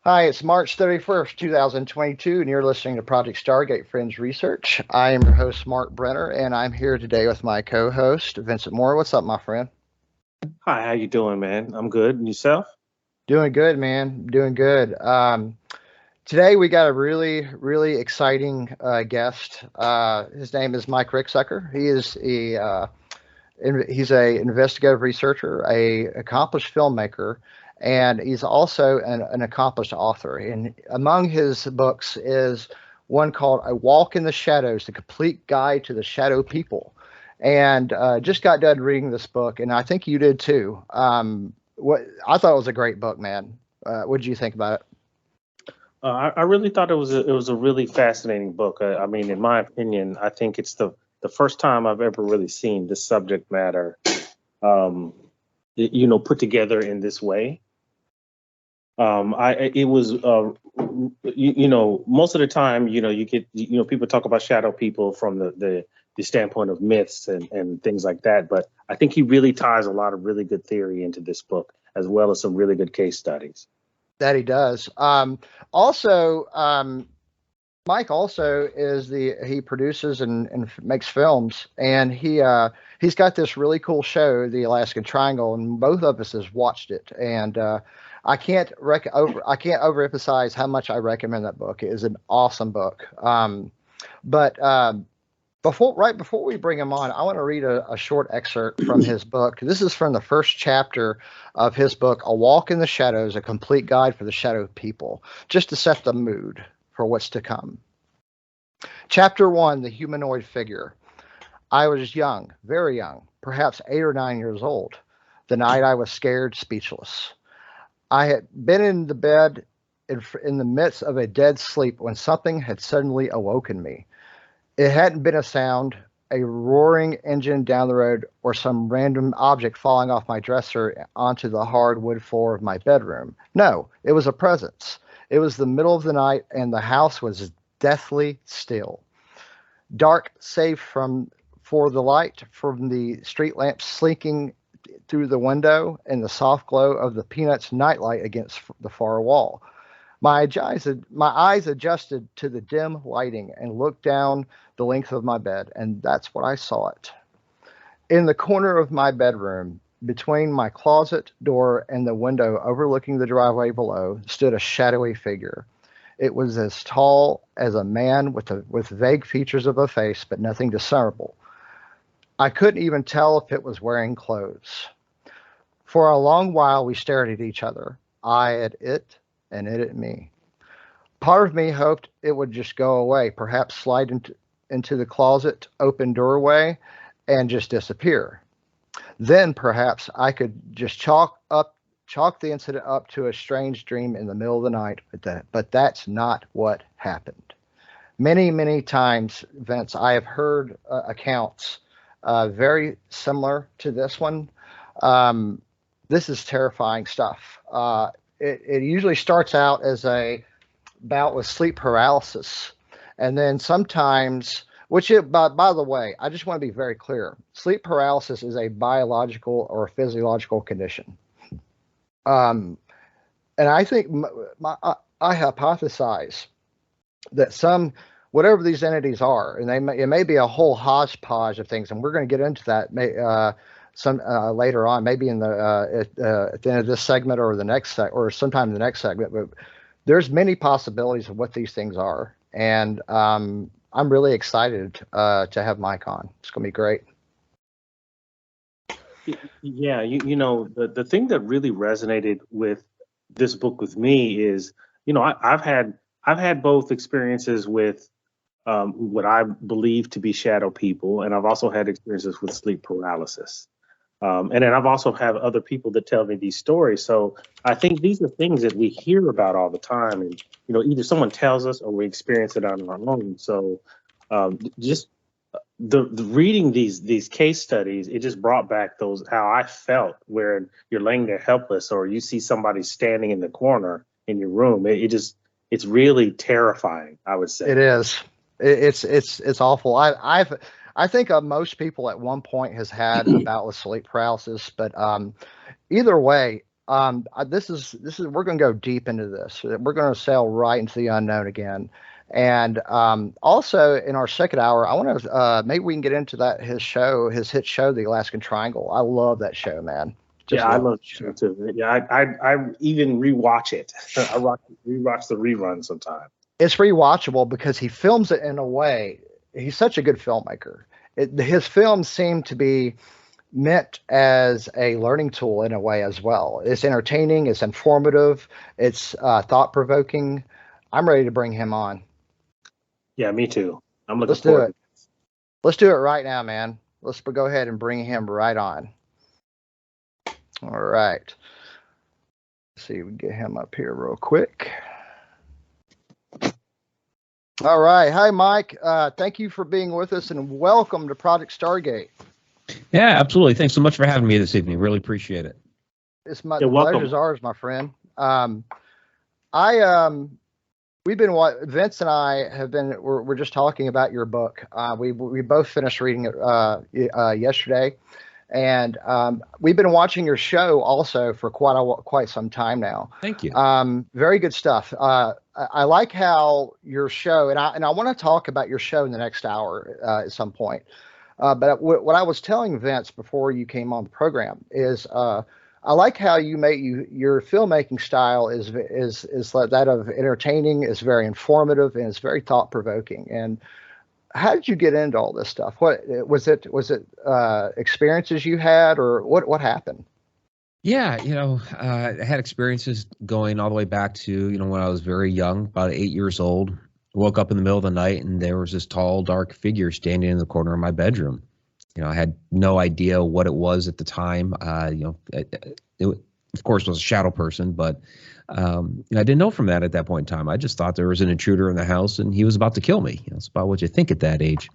Hi, it's March 31st, 2022, and you're listening to Project Stargate Friends Research. I am your host, Mark Brenner, and I'm here today with my co-host, Vincent Moore. What's up, my friend? Hi, how you doing, man? I'm good. And yourself? Doing good, man. Doing good. Today we got a really exciting guest. His name is Mike Ricksecker. He's a investigative researcher, a accomplished filmmaker, and he's also an accomplished author. And among his books is one called "A Walk in the Shadows: The Complete Guide to the Shadow People." And just got done reading this book, and I think you did too. What I thought it was a great book, man. What did you think about it? I really thought it was a really fascinating book. I mean, in my opinion, I think it's the first time I've ever really seen this subject matter, um, put together in this way. It was most of the time, you get people talk about shadow people from the standpoint of myths and things like that, but I think he really ties a lot of really good theory into this book, as well as some really good case studies. That he does. Also, Mike also is he produces and makes films, and he's got this really cool show, the Alaskan Triangle, and both of us has watched it, and I can't overemphasize how much I recommend that book. It is an awesome book. But right before we bring him on, I want to read a short excerpt from his book. This is from the first chapter of his book, A Walk in the Shadows: A Complete Guide for the Shadow People, just to set the mood for what's to come. Chapter 1, The Humanoid Figure. I was young, very young, perhaps 8 or 9 years old, the night I was scared speechless. I had been in the bed in the midst of a dead sleep when something had suddenly awoken me. It hadn't been a sound, a roaring engine down the road, or some random object falling off my dresser onto the hard wood floor of my bedroom. No, it was a presence. It was the middle of the night, and the house was deathly still. Dark, save for the light from the street lamps slinking through the window and the soft glow of the Peanuts nightlight against the far wall. My eyes adjusted to the dim lighting and looked down the length of my bed, and that's what I saw it. In the corner of my bedroom, between my closet door and the window overlooking the driveway below, stood a shadowy figure. It was as tall as a man with vague features of a face, but nothing discernible. I couldn't even tell if it was wearing clothes. For a long while, we stared at each other, I at it, and it at me. Part of me hoped it would just go away, perhaps slide into the closet open doorway and just disappear. Then perhaps I could just chalk the incident up to a strange dream in the middle of the night, but that's not what happened. Many times, Vince, I have heard accounts very similar to this one. This is terrifying stuff. It usually starts out as a bout with sleep paralysis, and then sometimes, by the way, I just want to be very clear. Sleep paralysis is a biological or physiological condition. Um, and I think I hypothesize that whatever these entities are, and it may be a whole hodgepodge of things, and we're going to get into that some later on, maybe at the end of this segment or or sometime in the next segment. But there's many possibilities of what these things are, and I'm really excited to have Mike on. It's going to be great. Yeah, the thing that really resonated with this book with me is, I've had both experiences with what I believe to be shadow people, and I've also had experiences with sleep paralysis. And then I've also have other people that tell me these stories. So I think these are things that we hear about all the time, and either someone tells us or we experience it on our own. So just the reading these case studies, it just brought back those how I felt where you're laying there helpless, or you see somebody standing in the corner in your room. It's really terrifying, I would It say. is. It's awful. I think most people at one point has had a bout with sleep paralysis, but either way, This is we're going to go deep into this. We're going to sail right into the unknown again. And also in our second hour, I want to maybe we can get into his hit show, The Alaskan Triangle. I love that show, man. Yeah, I love the show too. Yeah, I even rewatch it. Rewatch the rerun sometime. It's rewatchable because he films it in a way. He's such a good filmmaker. His films seem to be meant as a learning tool in a way as well. It's entertaining, it's informative, it's thought-provoking. I'm ready to bring him on. Yeah, me too. I'm looking Let's do it. Let's do it right now, man. Let's go ahead and bring him right on. All right. Let's see if we can get him up here real quick. All right. Hi, Mike. Thank you for being with us and welcome to Project Stargate. Yeah, absolutely. Thanks so much for having me this evening. Really appreciate it. It's the pleasure's ours, my friend. Vince and I have been, we're just talking about your book. We both finished reading it yesterday, and we've been watching your show also for quite some time now. Thank you. Very good stuff. I like how your show, and I want to talk about your show in the next hour at some point. But what I was telling Vince before you came on the program is I like how you your filmmaking style is that of entertaining, is very informative, and it's very thought provoking. And how did you get into all this stuff? What was it? Was it experiences you had, or what happened? Yeah, I had experiences going all the way back to when I was very young, about 8 years old. Woke up in the middle of the night and there was this tall, dark figure standing in the corner of my bedroom. I had no idea what it was at the time. It of course was a shadow person, but I didn't know from that at that point in time. I just thought there was an intruder in the house and he was about to kill me. It's about what you think at that age.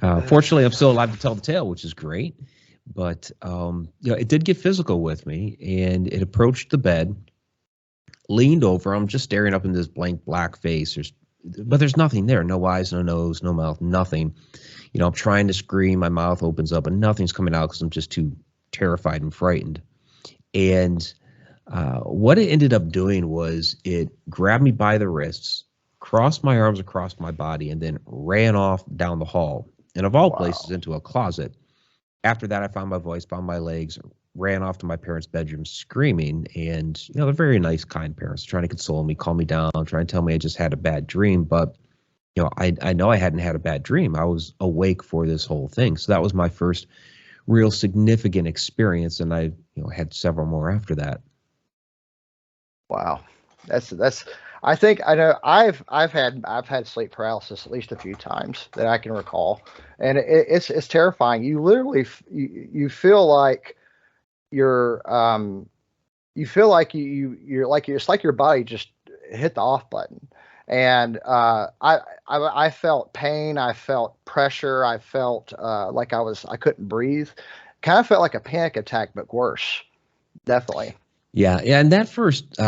Fortunately, I'm still alive to tell the tale, which is great. But it did get physical with me, and it approached the bed, leaned over. I'm just staring up in this blank black face. But there's nothing there. No eyes, no nose, no mouth, nothing. I'm trying to scream. My mouth opens up and nothing's coming out because I'm just too terrified and frightened. And what it ended up doing was it grabbed me by the wrists, crossed my arms across my body, and then ran off down the hall. And of all places, into a closet. After that, I found my voice, found my legs, ran off to my parents' bedroom screaming. And, they're very nice, kind parents, trying to console me, calm me down, trying to tell me I just had a bad dream. But, I know I hadn't had a bad dream. I was awake for this whole thing. So that was my first real significant experience. And I, had several more after that. Wow. I think I know I've had sleep paralysis at least a few times that I can recall, and it's terrifying. You literally you feel like you're it's like your body just hit the off button, and I felt pain, I felt pressure, I felt like I couldn't breathe, kind of felt like a panic attack but worse, definitely. Yeah, and that first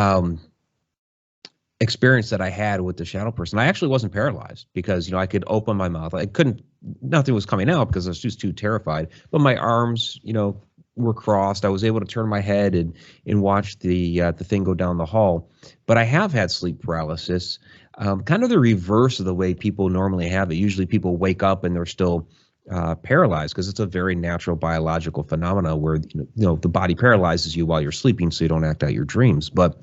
experience that I had with the shadow person, I actually wasn't paralyzed because I could open my mouth. Nothing was coming out because I was just too terrified. But my arms, were crossed. I was able to turn my head and watch the thing go down the hall. But I have had sleep paralysis, kind of the reverse of the way people normally have it. Usually people wake up and they're still paralyzed because it's a very natural biological phenomena where the body paralyzes you while you're sleeping so you don't act out your dreams. But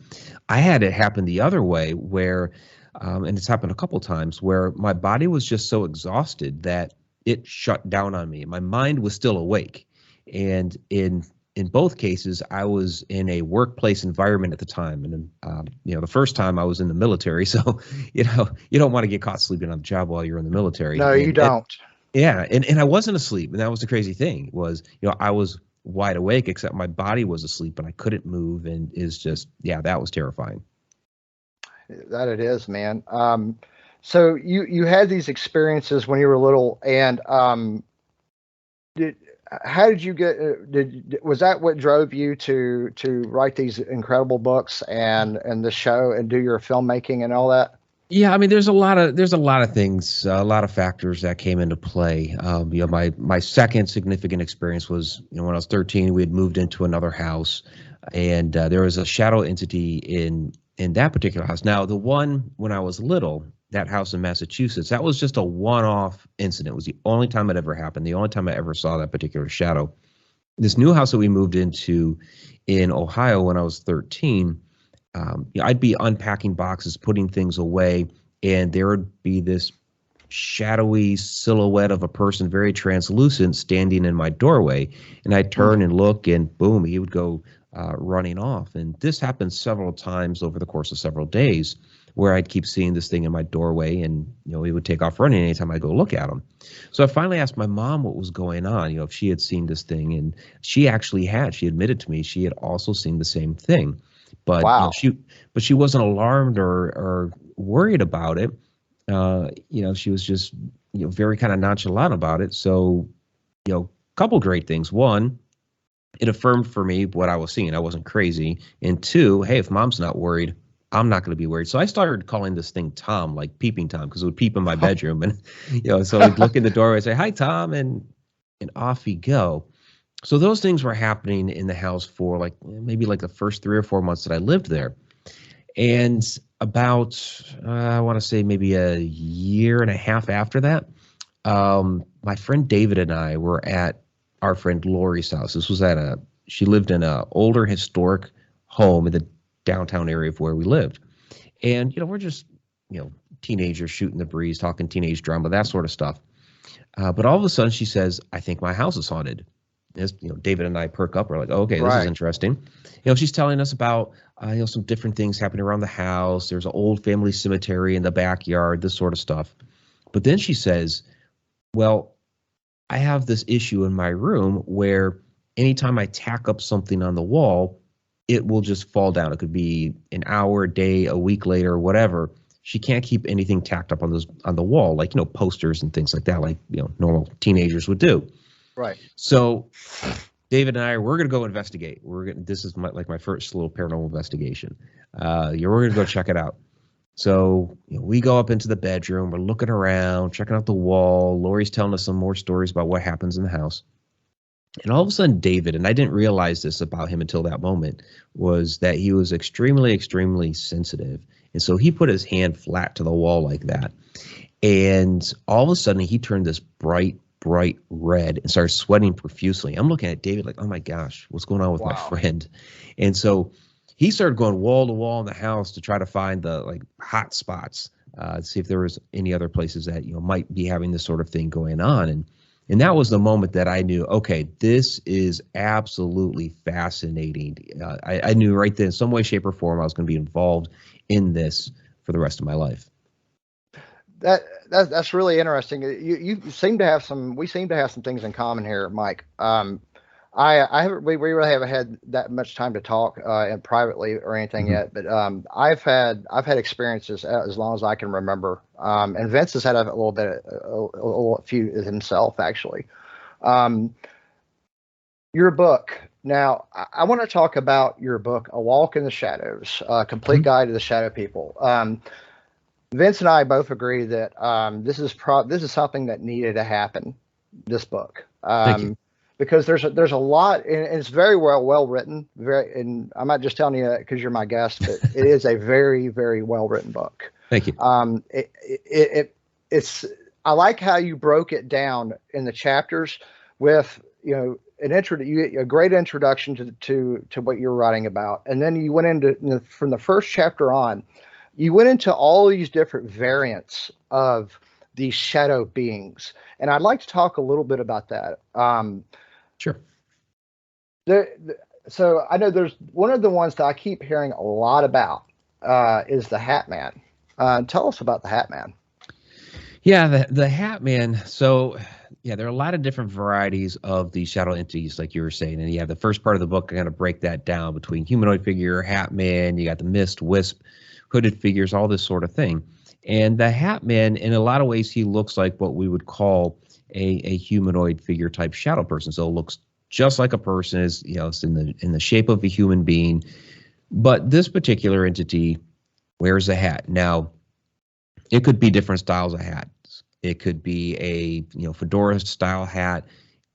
I had it happen the other way where and it's happened a couple times where my body was just so exhausted that it shut down on me. My mind was still awake, and in both cases I was in a workplace environment at the time, and the first time I was in the military, so you don't want to get caught sleeping on the job while you're in the military. No, you don't. Yeah, and I wasn't asleep, and that was the crazy thing was, I was wide awake except my body was asleep and I couldn't move, and that was terrifying. That it is, man. So you had these experiences when you were little, and how did you get? Was that what drove you to write these incredible books and the show and do your filmmaking and all that? Yeah, I mean, there's a lot of things, a lot of factors that came into play. My second significant experience was, when I was 13, we had moved into another house, and there was a shadow entity in that particular house. Now, the one when I was little, that house in Massachusetts, that was just a one-off incident. It was the only time it ever happened. The only time I ever saw that particular shadow. This new house that we moved into in Ohio when I was 13. I'd be unpacking boxes, putting things away, and there would be this shadowy silhouette of a person, very translucent, standing in my doorway. And I'd turn and look, and boom, he would go running off. And this happened several times over the course of several days, where I'd keep seeing this thing in my doorway, and he would take off running anytime I go look at him. So I finally asked my mom what was going on, if she had seen this thing, and she actually had. She admitted to me she had also seen the same thing. But wow. She wasn't alarmed or worried about it. She was just very kind of nonchalant about it. So, couple great things. One, it affirmed for me what I was seeing. I wasn't crazy. And two, hey, if mom's not worried, I'm not going to be worried. So I started calling this thing Tom, like Peeping Tom, because it would peep in my bedroom, and so I'd look in the doorway and say, "Hi, Tom," and off he'd go. So those things were happening in the house for maybe the first 3 or 4 months that I lived there. And about, I want to say maybe a year and a half after that, my friend David and I were at our friend Lori's house. This was she lived in an older historic home in the downtown area of where we lived. And, we're just, teenagers shooting the breeze, talking teenage drama, that sort of stuff. But all of a sudden she says, "I think my house is haunted." As David and I perk up, we're like, "Oh, okay, this is interesting." She's telling us about some different things happening around the house. There's an old family cemetery in the backyard, this sort of stuff. But then she says, "Well, I have this issue in my room where anytime I tack up something on the wall, it will just fall down. It could be an hour, a day, a week later, whatever. She can't keep anything tacked up on the wall, like posters and things like that, like normal teenagers would do." Right. So David and we're going to go investigate. This is my first little paranormal investigation. We're going to go check it out. So we go up into the bedroom. We're looking around, checking out the wall. Lori's telling us some more stories about what happens in the house. And all of a sudden, David, and I didn't realize this about him until that moment, was that he was extremely, extremely sensitive. And so he put his hand flat to the wall like that. And all of a sudden, he turned this bright red and started sweating profusely. I'm looking at David like, "Oh my gosh, what's going on with my friend?" And so he started going wall to wall in the house to try to find the hot spots, to see if there was any other places that might be having this sort of thing going on. And that was the moment that I knew, okay, this is absolutely fascinating. I knew right then, in some way, shape, or form, I was going to be involved in this for the rest of my life. That's really interesting. You seem to have we seem to have some things in common here, Mike. We really haven't had that much time to talk and privately or anything yet, but I've had experiences as long as I can remember. And Vince has had a little bit, a few himself actually. Your book. Now, I want to talk about your book, A Walk in the Shadows, Complete Guide to the Shadow People. Vince and I both agree that this is something that needed to happen. This book, because there's a lot, and it's very well written. And I'm not just telling you that because you're my guest, but it is a very, very well written book. Thank you. It's I like how you broke it down in the chapters with a great introduction to what you're writing about, and then you went into from the first chapter on. You went into all these different variants of these shadow beings, and I'd like to talk a little bit about that. Sure. So I know there's one of the ones that I keep hearing a lot about is the Hat Man. Tell us about the Hat Man. Yeah, the Hat Man. So yeah, there are a lot of different varieties of these shadow entities, like you were saying. And you have the first part of the book, I kind of break that down between humanoid figure, Hat Man, you got the Mist, Wisp, hooded figures, all this sort of thing. And the Hat Man, in a lot of ways, he looks like what we would call a humanoid figure type shadow person. So it looks just like a person, is it's in the shape of a human being. But this particular entity wears a hat. Now, It could be different styles of hats. It could be a fedora style hat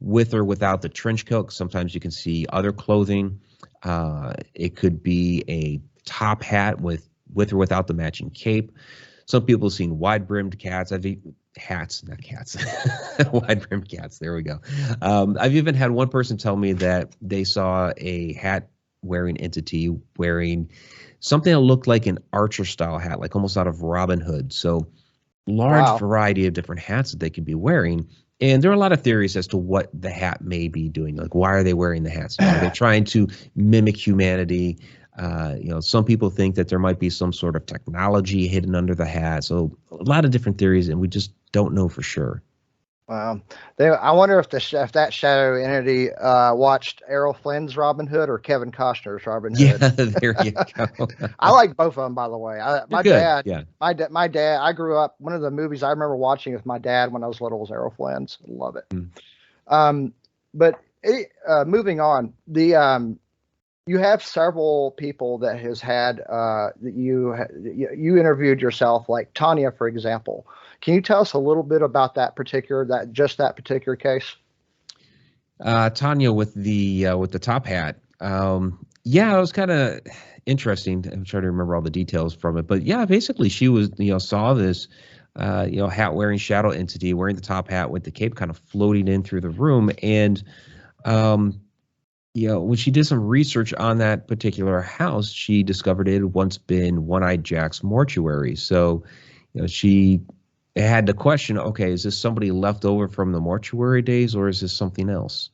with or without the trench coat. Sometimes you can see other clothing. It could be a top hat with or without the matching cape. Some people have seen wide brimmed hats. Hats, not cats. Wide brimmed cats. There we go. I've even had one person tell me that they saw a hat wearing entity wearing something that looked like an archer style hat, like almost out of Robin Hood. So large variety of different hats that they could be wearing. And there are a lot of theories as to what the hat may be doing. Like, why are they wearing the hats? Are they trying to mimic humanity? Some people think that there might be some sort of technology hidden under the hat. So a lot of different theories, and we just don't know for sure. Wow. I wonder if that shadow entity watched Errol Flynn's Robin Hood or Kevin Costner's Robin Hood. Yeah, there you go. I like both of them, by the way. My dad. I grew up. One of the movies I remember watching with my dad when I was little was Errol Flynn's. Love it. But moving on, you have several people that has had you interviewed yourself, like Tanya, for example. Can you tell us a little bit about that particular case? Tanya with the top hat. Yeah, it was kind of interesting. I'm trying to remember all the details from it, but yeah, basically she was saw this hat wearing shadow entity wearing the top hat with the cape kind of floating in through the room, and when she did some research on that particular house, she discovered it had once been One-Eyed Jack's mortuary. So she had to question, okay, is this somebody left over from the mortuary days, or is this something else?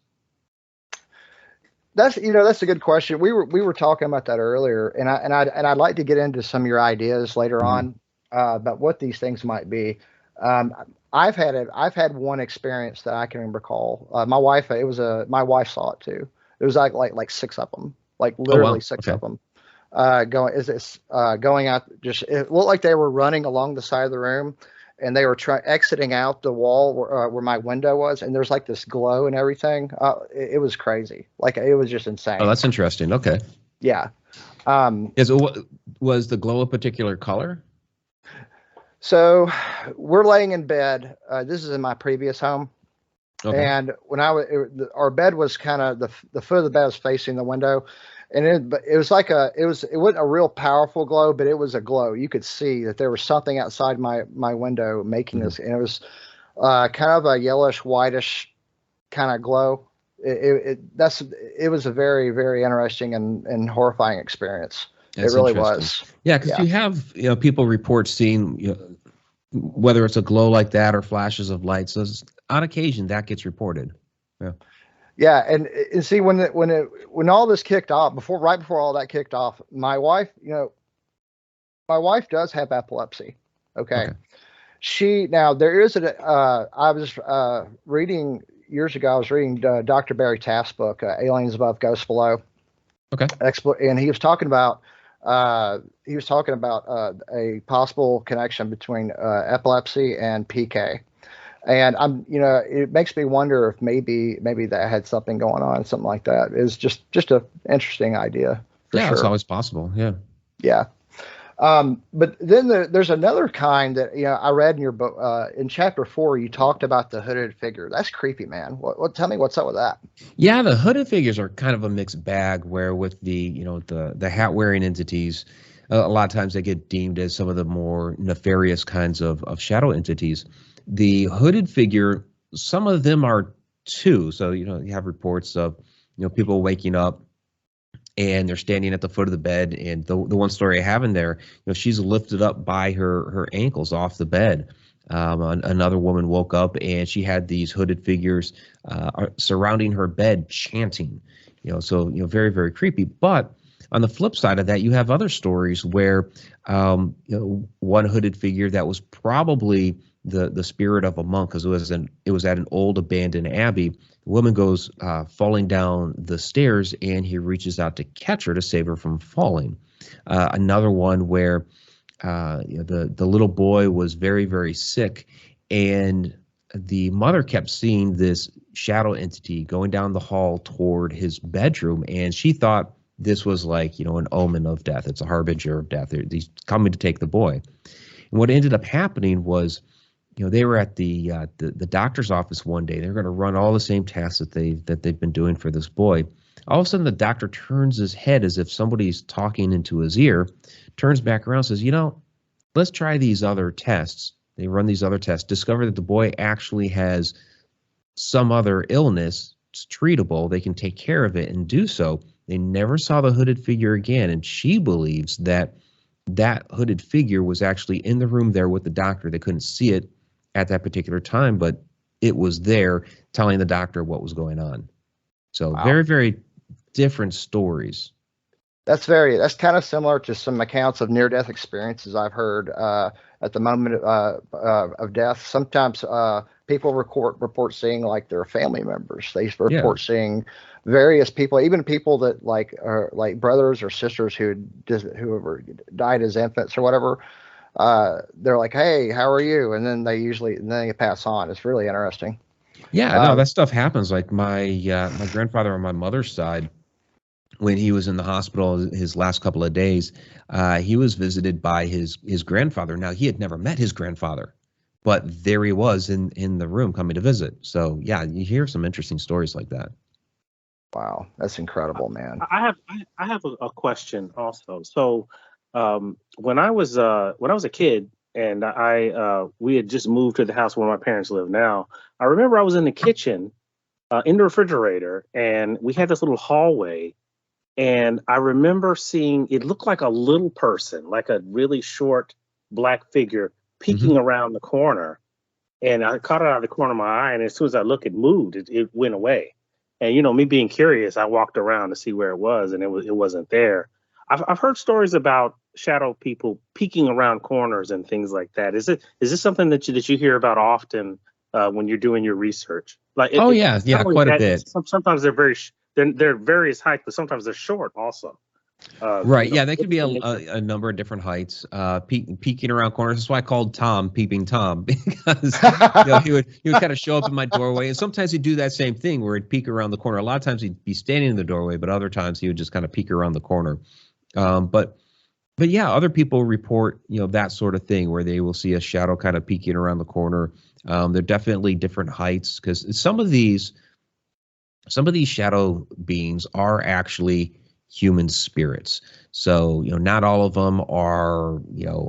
That's a good question. We were talking about that earlier, and I'd like to get into some of your ideas later on about what these things might be. I've had one experience that I can recall. My wife saw it too. It was like six of them, like literally six of them. Going out? Just it looked like they were running along the side of the room, and they were exiting out the wall where my window was, and there's like this glow and everything. It was crazy. Like, it was just insane. Oh, that's interesting. Okay. Yeah. Was the glow a particular color? So we're laying in bed. This is in my previous home. Okay. And when our bed was kind of the foot of the bed was facing the window, and it wasn't a real powerful glow, but it was a glow. You could see that there was something outside my window making this, and it was kind of a yellowish, whitish kind of glow. It was a very, very interesting and horrifying experience. It really was. Yeah, because you have people report seeing whether it's a glow like that or flashes of light. So on occasion that gets reported. Yeah. Yeah, and see when all this kicked off, right before all that kicked off, my wife does have epilepsy. Okay. There is I was reading years ago. I was reading Dr. Barry Taft's book, Aliens Above, Ghosts Below. Okay. And he was talking about a possible connection between epilepsy and PK. And it makes me wonder if maybe that had something going on, something like that. It's just an interesting idea. Yeah, it's always possible. Yeah. Yeah. But then there's another kind that I read in your book in chapter 4. You talked about the hooded figure. That's creepy, man. Tell me what's up with that? Yeah, the hooded figures are kind of a mixed bag. Where with the the hat wearing entities, a lot of times they get deemed as some of the more nefarious kinds of shadow entities. The hooded figure, some of them are too. So you have reports of people waking up and they're standing at the foot of the bed, and the one story I have in there, she's lifted up by her ankles off the bed. Another woman woke up and she had these hooded figures surrounding her bed chanting. So very, very creepy. But on the flip side of that, you have other stories where one hooded figure that was probably the spirit of a monk, because it was at an old abandoned abbey. The woman goes falling down the stairs, and he reaches out to catch her to save her from falling. Another one where the little boy was very, very sick, and the mother kept seeing this shadow entity going down the hall toward his bedroom, and she thought this was like an omen of death. It's a harbinger of death. He's coming to take the boy. And what ended up happening was, they were at the doctor's office one day. They're going to run all the same tests that they've been doing for this boy. All of a sudden, the doctor turns his head as if somebody's talking into his ear, turns back around, says, let's try these other tests. They run these other tests, discover that the boy actually has some other illness. It's treatable. They can take care of it and do so. They never saw the hooded figure again, and she believes that hooded figure was actually in the room there with the doctor. They couldn't see it at that particular time, but it was there telling the doctor what was going on. So wow. Very, very different stories. That's kind of similar to some accounts of near-death experiences I've heard at the moment of death. Sometimes people report seeing like their family members. They report seeing various people, even people that are like brothers or sisters who died as infants or whatever. They're like, "Hey, how are you?" And then they pass on. It's really interesting. Yeah, no, that stuff happens. Like my grandfather on my mother's side, when he was in the hospital his last couple of days, he was visited by his grandfather. Now, he had never met his grandfather, but there he was in the room coming to visit. So yeah, you hear some interesting stories like that. Wow, that's incredible, man. I have a question also. So when I was a kid and we had just moved to the house where my parents live now, I remember I was in the kitchen in the refrigerator, and we had this little hallway. And I remember seeing, it looked like a little person, like a really short black figure peeking around the corner. And I caught it out of the corner of my eye. And as soon as I looked, it moved. It went away. And, me being curious, I walked around to see where it was, and it wasn't there. I've heard stories about shadow people peeking around corners and things like that. Is this something that you hear about often when you're doing your research? Like, quite a bit. Sometimes they're various heights, but sometimes they're short also. Right. Yeah, they could be a number of different heights. Peeking around corners. That's why I called Tom Peeping Tom, because he would kind of show up in my doorway, and sometimes he'd do that same thing where he'd peek around the corner. A lot of times he'd be standing in the doorway, but other times he would just kind of peek around the corner. But yeah, other people report that sort of thing where they will see a shadow kind of peeking around the corner. They're definitely different heights, because some of these shadow beings are actually human spirits. So, not all of them are,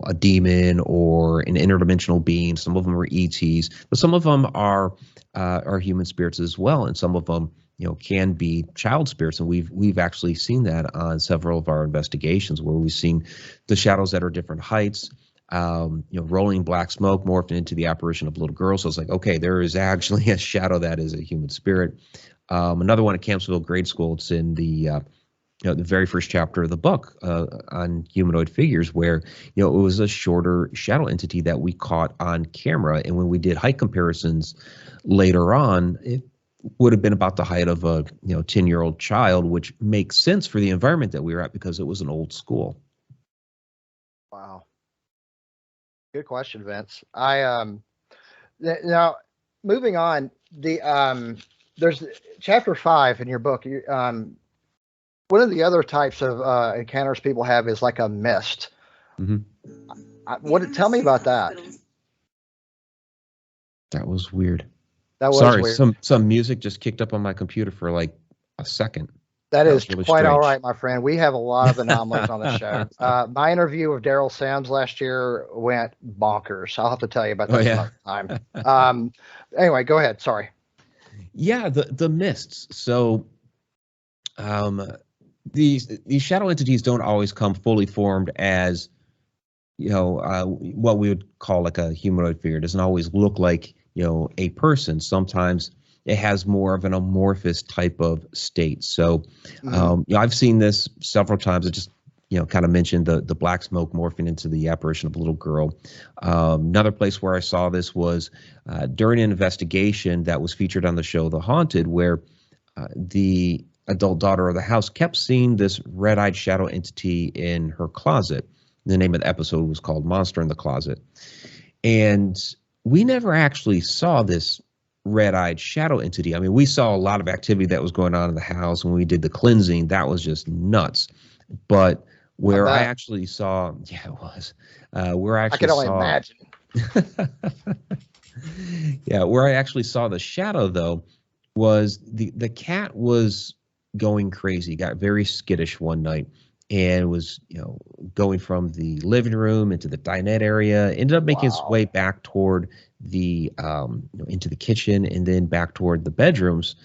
a demon or an interdimensional being. Some of them are ETs, but some of them are human spirits as well. And some of them, can be child spirits. And we've actually seen that on several of our investigations, where we've seen the shadows that are different heights, rolling black smoke morphing into the apparition of a little girl. So it's like, okay, there is actually a shadow that is a human spirit. Another one at Campbellsville Grade School. It's in the very first chapter of the book on humanoid figures, where it was a shorter shadow entity that we caught on camera, and when we did height comparisons later on, it would have been about the height of a 10-year-old child, which makes sense for the environment that we were at because it was an old school. Wow, good question, Vince. Now moving on, there's chapter 5 in your book. One of the other types of encounters people have is like a mist. Tell me about that. That was weird. That was Sorry, weird. some music just kicked up on my computer for like a second. That is really quite strange. All right, my friend. We have a lot of anomalies on the show. My interview of Daryl Sims last year went bonkers. I'll have to tell you about that another time. Anyway, go ahead. Sorry. Yeah, the mists. So these shadow entities don't always come fully formed as what we would call like a humanoid figure. It doesn't always look like a person. Sometimes it has more of an amorphous type of state. So I've seen this several times. It just kind of mentioned the black smoke morphing into the apparition of a little girl. Another place where I saw this was during an investigation that was featured on the show The Haunted, where the adult daughter of the house kept seeing this red-eyed shadow entity in her closet. The name of the episode was called Monster in the Closet. And we never actually saw this red-eyed shadow entity. I mean, we saw a lot of activity that was going on in the house when we did the cleansing. That was just nuts. But where I actually saw. Yeah, it was. Where I I actually can only saw. imagine. Yeah, where I actually saw the shadow though was the cat was going crazy, got very skittish one night, and was going from the living room into the dinette area, ended up making its Wow. way back toward the into the kitchen and then back toward the bedrooms,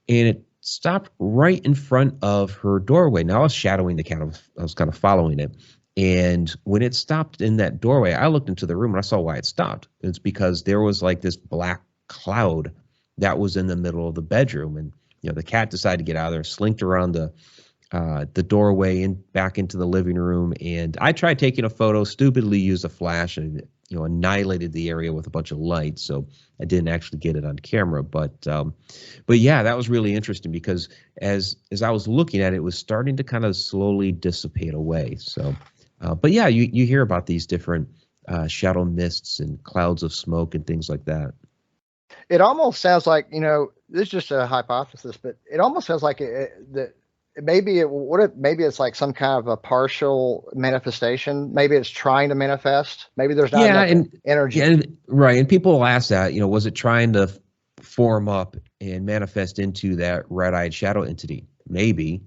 and it stopped right in front of her doorway. Now I was shadowing the cat, I was kind of following it. And when it stopped in that doorway, I looked into the room and I saw why it stopped. It's because there was like this black cloud that was in the middle of the bedroom. And, the cat decided to get out of there, slinked around the doorway and back into the living room. And I tried taking a photo, stupidly used a flash and, annihilated the area with a bunch of lights. So I didn't actually get it on camera. But yeah, that was really interesting because as I was looking at it, it was starting to kind of slowly dissipate away. So. But yeah, you hear about these different shadow mists and clouds of smoke and things like that. It almost sounds like, this is just a hypothesis, but it almost sounds like maybe it's like some kind of a partial manifestation. Maybe it's trying to manifest. Maybe there's not enough energy. Yeah, right. And people will ask that, was it trying to form up and manifest into that red-eyed shadow entity? Maybe,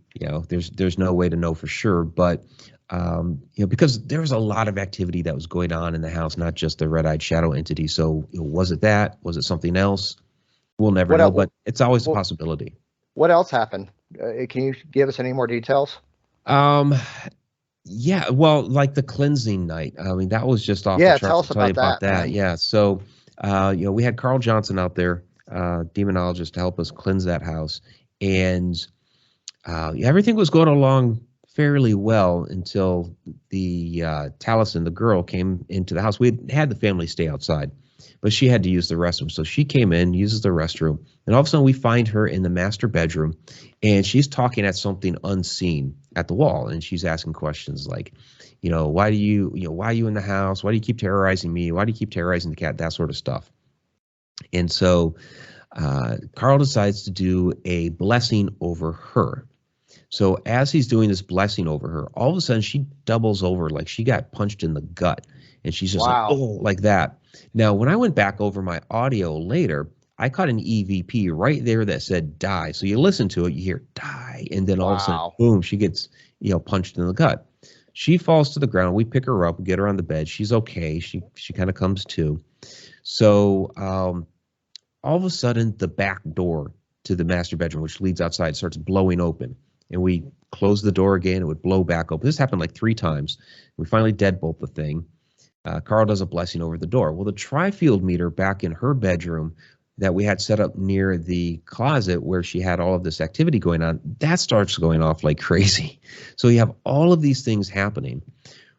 there's no way to know for sure, but because there was a lot of activity that was going on in the house, not just the red-eyed shadow entity. So was it that? Was it something else? We'll never know, but it's always a possibility. What else happened? Can you give us any more details? Yeah, well, like the cleansing night. I mean, that was just off the charts. Tell us about that. Yeah. So, we had Carl Johnson out there, demonologist, to help us cleanse that house. And everything was going along fairly well until the Taliesin, the girl, came into the house. We had the family stay outside, but she had to use the restroom. So she came in, uses the restroom, and all of a sudden we find her in the master bedroom, and she's talking at something unseen at the wall, and she's asking questions like, why are you in the house? Why do you keep terrorizing me? Why do you keep terrorizing the cat? That sort of stuff. And so Carl decides to do a blessing over her. So as he's doing this blessing over her, all of a sudden she doubles over like she got punched in the gut. And she's just like, oh, like that. Now, when I went back over my audio later, I caught an EVP right there that said die. So you listen to it, you hear die. And then all of a sudden, boom, she gets, punched in the gut. She falls to the ground. We pick her up, get her on the bed. She's okay. She kind of comes to. So all of a sudden, the back door to the master bedroom, which leads outside, starts blowing open. And we close the door again. It would blow back open. This happened like 3 times. We finally deadbolt the thing. Carl does a blessing over the door. Well, the tri-field meter back in her bedroom that we had set up near the closet where she had all of this activity going on, that starts going off like crazy. So you have all of these things happening.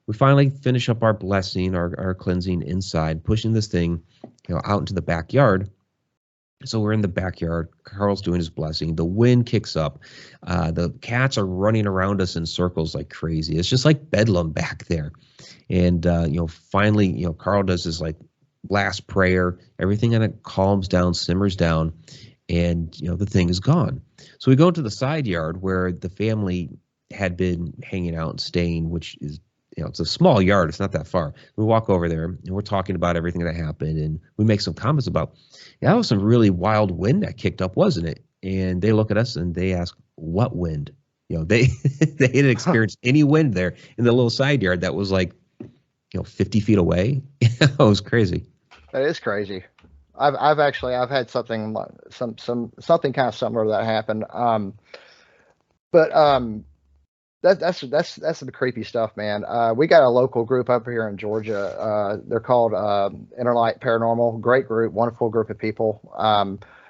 We finally finish up our blessing, our cleansing inside, pushing this thing out into the backyard. So we're in the backyard. Carl's doing his blessing. The wind kicks up. The cats are running around us in circles like crazy. It's just like bedlam back there. And, finally, Carl does his like last prayer. Everything kind of calms down, simmers down, and, the thing is gone. So we go to the side yard where the family had been hanging out and staying, which is, it's a small yard. It's not that far. We walk over there and we're talking about everything that happened. And we make some comments about, that was some really wild wind that kicked up, wasn't it? And they look at us and they ask, what wind? They didn't experience any wind there in the little side yard that was like, 50 feet away. It was crazy. That is crazy. I've had something kind of similar to that happen. That's the creepy stuff, man. We got a local group up here in Georgia. They're called Interlight Paranormal. Great group, wonderful group of people.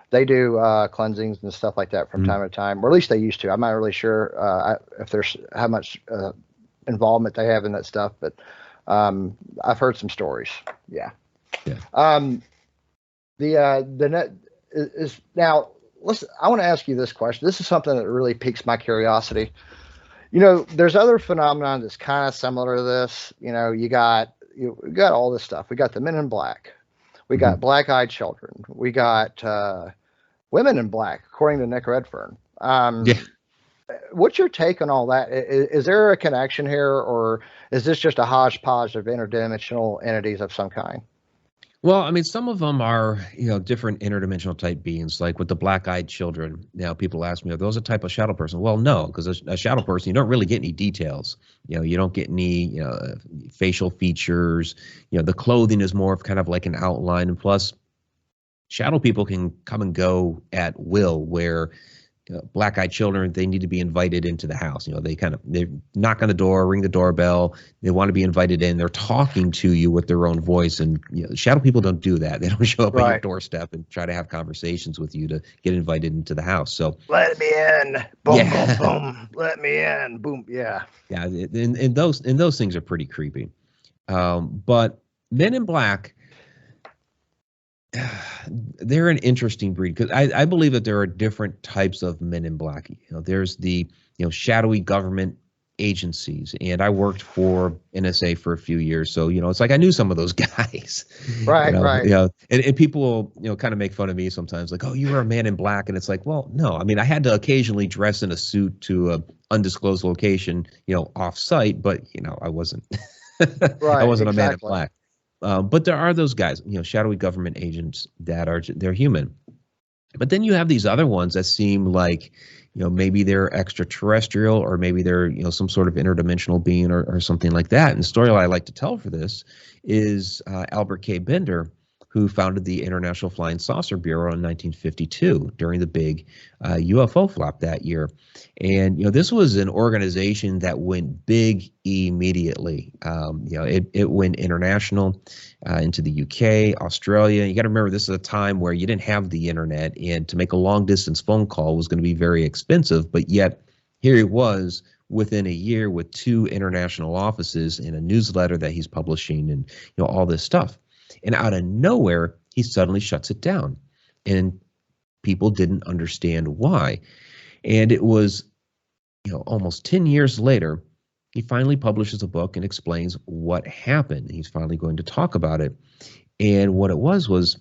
They do cleansings and stuff like that from time to time, or at least they used to. I'm not really sure if there's how much involvement they have in that stuff, but I've heard some stories. Yeah. The net is now. Listen, I want to ask you this question. This is something that really piques my curiosity. There's other phenomenon that's kind of similar to this. You got all this stuff. We got the Men in Black. We got black-eyed children. We got women in black, according to Nick Redfern. what's your take on all that? Is there a connection here, or is this just a hodgepodge of interdimensional entities of some kind? Well, I mean, some of them are, different interdimensional type beings, like with the black-eyed children. Now, people ask me, are those a type of shadow person? Well, no, because a shadow person, you don't really get any details. You don't get any, facial features. The clothing is more of kind of like an outline. And plus, shadow people can come and go at will, where black-eyed children, they need to be invited into the house. They knock on the door, ring the doorbell. They want to be invited in. They're talking to you with their own voice. And shadow people don't do that. They don't show up at your doorstep and try to have conversations with you to get invited into the house. So let me in, boom, boom, boom. Let me in, boom. Yeah. And those things are pretty creepy. But Men in Black, they're an interesting breed, because I believe that there are different types of Men in Black. There's the shadowy government agencies, and I worked for NSA for a few years, so it's like I knew some of those guys. Right. And people will kind of make fun of me sometimes, like, oh, you were a Man in Black, and it's like, well, no, I mean, I had to occasionally dress in a suit to a undisclosed location, off site, but I wasn't. I wasn't a Man in Black. But there are those guys, shadowy government agents they're human. But then you have these other ones that seem like, maybe they're extraterrestrial, or maybe they're, some sort of interdimensional being or something like that. And the story I like to tell for this is Albert K. Bender, who founded the International Flying Saucer Bureau in 1952 during the big UFO flop that year. And, this was an organization that went big immediately. It went international into the UK, Australia. You got to remember, this is a time where you didn't have the internet, and to make a long distance phone call was going to be very expensive. But yet here he was within a year with 2 international offices and a newsletter that he's publishing, and, all this stuff. And out of nowhere, he suddenly shuts it down, and people didn't understand why. And it was, almost 10 years later, he finally publishes a book and explains what happened. He's finally going to talk about it. And what it was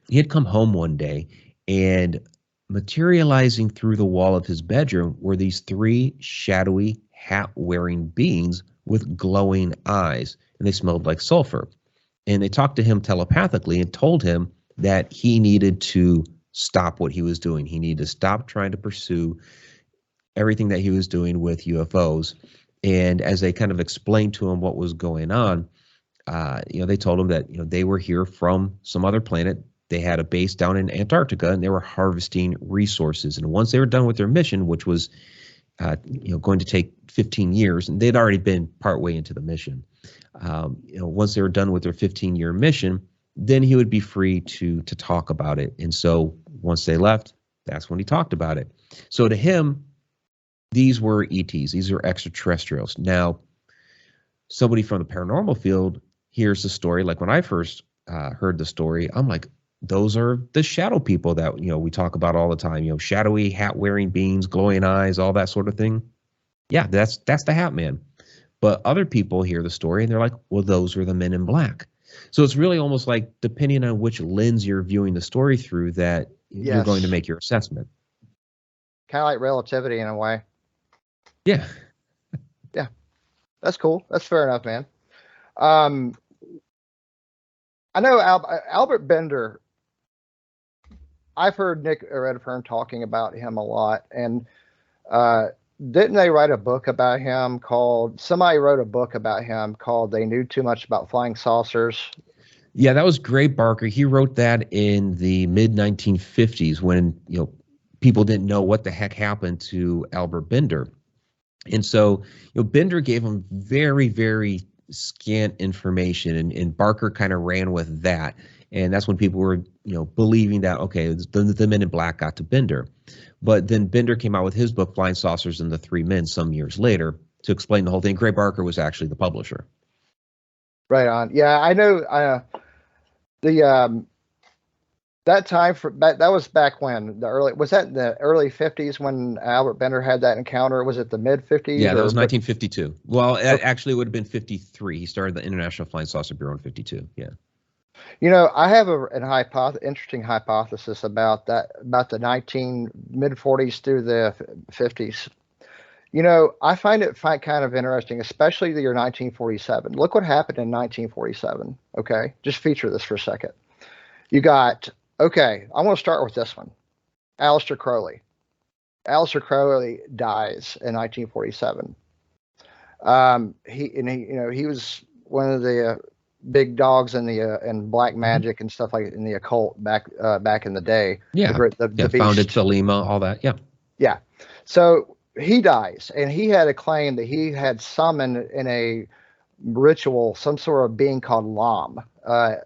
he had come home one day, and materializing through the wall of his bedroom were these 3 shadowy, hat-wearing beings with glowing eyes, and they smelled like sulfur. And they talked to him telepathically and told him that he needed to stop what he was doing. He needed to stop trying to pursue everything that he was doing with UFOs. And as they kind of explained to him what was going on, they told him that they were here from some other planet. They had a base down in Antarctica, and they were harvesting resources. And once they were done with their mission, which was going to take 15 years, and they'd already been partway into the mission. Once they were done with their 15-year mission, then he would be free to talk about it. And so once they left, that's when he talked about it. So to him, these were ETs. These are extraterrestrials. Now, somebody from the paranormal field hears the story. Like when I first heard the story, I'm like, those are the shadow people that we talk about all the time. Shadowy, hat-wearing beings, glowing eyes, all that sort of thing. Yeah, that's the Hat Man. But other people hear the story and they're like, well, those were the Men in Black. So it's really almost like, depending on which lens you're viewing the story through, that you're going to make your assessment. Kind of like relativity in a way. Yeah. Yeah. That's cool. That's fair enough, man. I know Albert Bender. I've heard Nick Redfern talking about him a lot. And didn't they write a book about him somebody wrote a book about him called They Knew Too Much About Flying Saucers? Yeah, that was Gray Barker. He wrote that in the mid 1950s when, people didn't know what the heck happened to Albert Bender. And so, Bender gave him very, very scant information, and Barker kind of ran with that. And that's when people were, believing that, okay, the Men in Black got to Bender. But then Bender came out with his book, Flying Saucers and the Three Men, some years later to explain the whole thing. Gray Barker was actually the publisher. Right on. Yeah, I know that time that was back when was that in the early 50s when Albert Bender had that encounter? Was it the mid 50s? Yeah, that was 1952. Well, actually it would have been 53. He started the International Flying Saucer Bureau in 52. Yeah. You know, I have interesting hypothesis about that, about the mid 40s through the 50s. You know, I find it kind of interesting, especially the year 1947. Look what happened in 1947. Okay, just feature this for a second. You got, okay, I want to start with this one. Aleister Crowley. Aleister Crowley dies in 1947. He was one of the big dogs in the in black magic and stuff like in the occult back in the day. Yeah, the founded Thelema, all that. Yeah, yeah. So he dies, and he had a claim that he had summoned in a ritual some sort of being called Lam,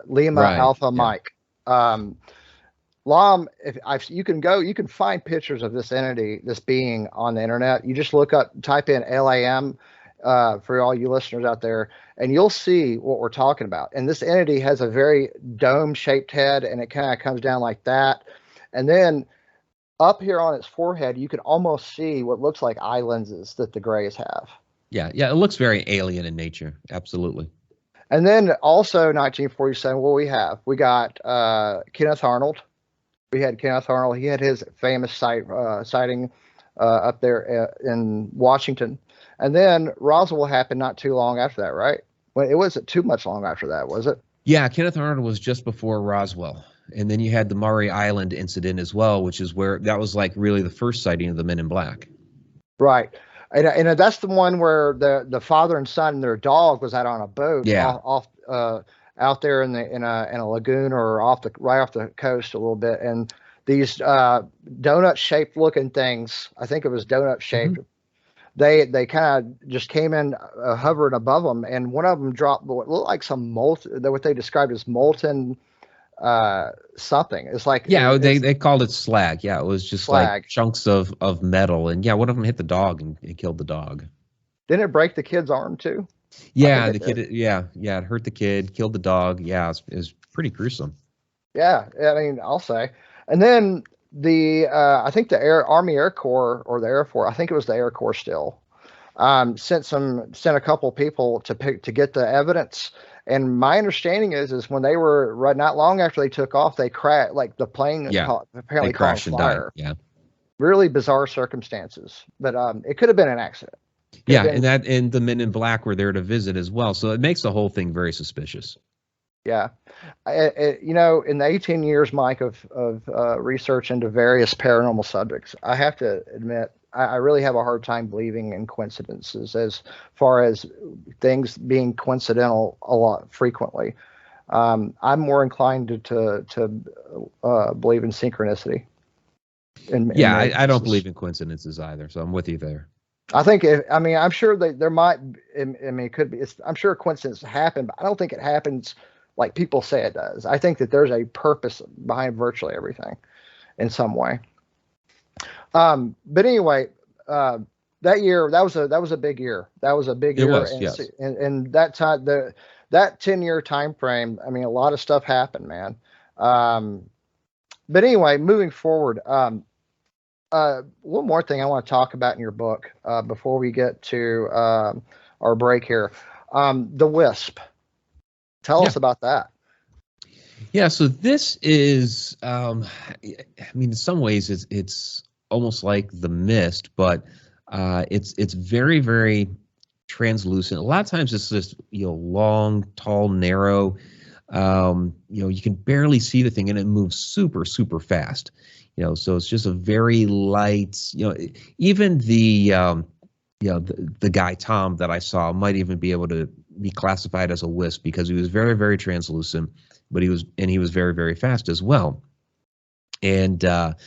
Lima Alpha Mike. Lam, you can find pictures of this entity, this being on the internet. You just type in LAM for all you listeners out there, and you'll see what we're talking about. And this entity has a very dome-shaped head, and it kind of comes down like that. And then up here on its forehead, you can almost see what looks like eye lenses that the Greys have. Yeah, it looks very alien in nature. Absolutely. And then also 1947, we got Kenneth Arnold. We had Kenneth Arnold. He had his famous sighting up there in Washington. And then Roswell happened not too long after that, right? Well, it wasn't too much long after that, was it? Yeah, Kenneth Arnold was just before Roswell. And then you had the Maury Island incident as well, which is where that was like really the first sighting of the Men in Black. Right. And that's the one where the father and son and their dog was out on a boat off out there in a lagoon or right off the coast a little bit, and these donut shaped looking things, I think it was donut shaped. Mm-hmm. They kind of just came in hovering above them, and one of them dropped what looked like some what they described as molten something. It's like they called it slag. Yeah, it was just slag. Like chunks of metal, and one of them hit the dog and it killed the dog. Didn't it break the kid's arm too? Yeah, the kid. It hurt the kid, killed the dog. Yeah, it was pretty gruesome. Yeah, I mean, I'll say. And then I think the Army Air Corps or the Air Force, I think it was the Air Corps still, sent a couple people to get the evidence. And my understanding is when they were not long after they took off, they crashed, like the plane apparently crashed caught fire. And died. Yeah, really bizarre circumstances, but it could have been an accident. And the Men in Black were there to visit as well, so it makes the whole thing very suspicious. Yeah, in the 18 years, Mike, of research into various paranormal subjects, I have to admit I really have a hard time believing in coincidences as far as things being coincidental a lot frequently. I'm more inclined to believe in synchronicity. I don't believe in coincidences either, so I'm with you there. I think I'm sure there might. It could be. I'm sure coincidences happen, but I don't think it happens like people say it does. I think that there's a purpose behind virtually everything, in some way. But anyway, that year that was a big year. That was a big year. It was, yes. And that time that 10-year time frame. I mean, a lot of stuff happened, man. But anyway, moving forward. One more thing I want to talk about in your book before we get to our break here. The Wisp. Tell us about that. Yeah, so this is, in some ways it's almost like the mist, but it's very, very translucent. A lot of times it's just long, tall, narrow. You can barely see the thing, and it moves super, super fast. So it's just a very light. Even the guy Tom that I saw might even be able to be classified as a wisp because he was very, very translucent, but he was very, very fast as well. And the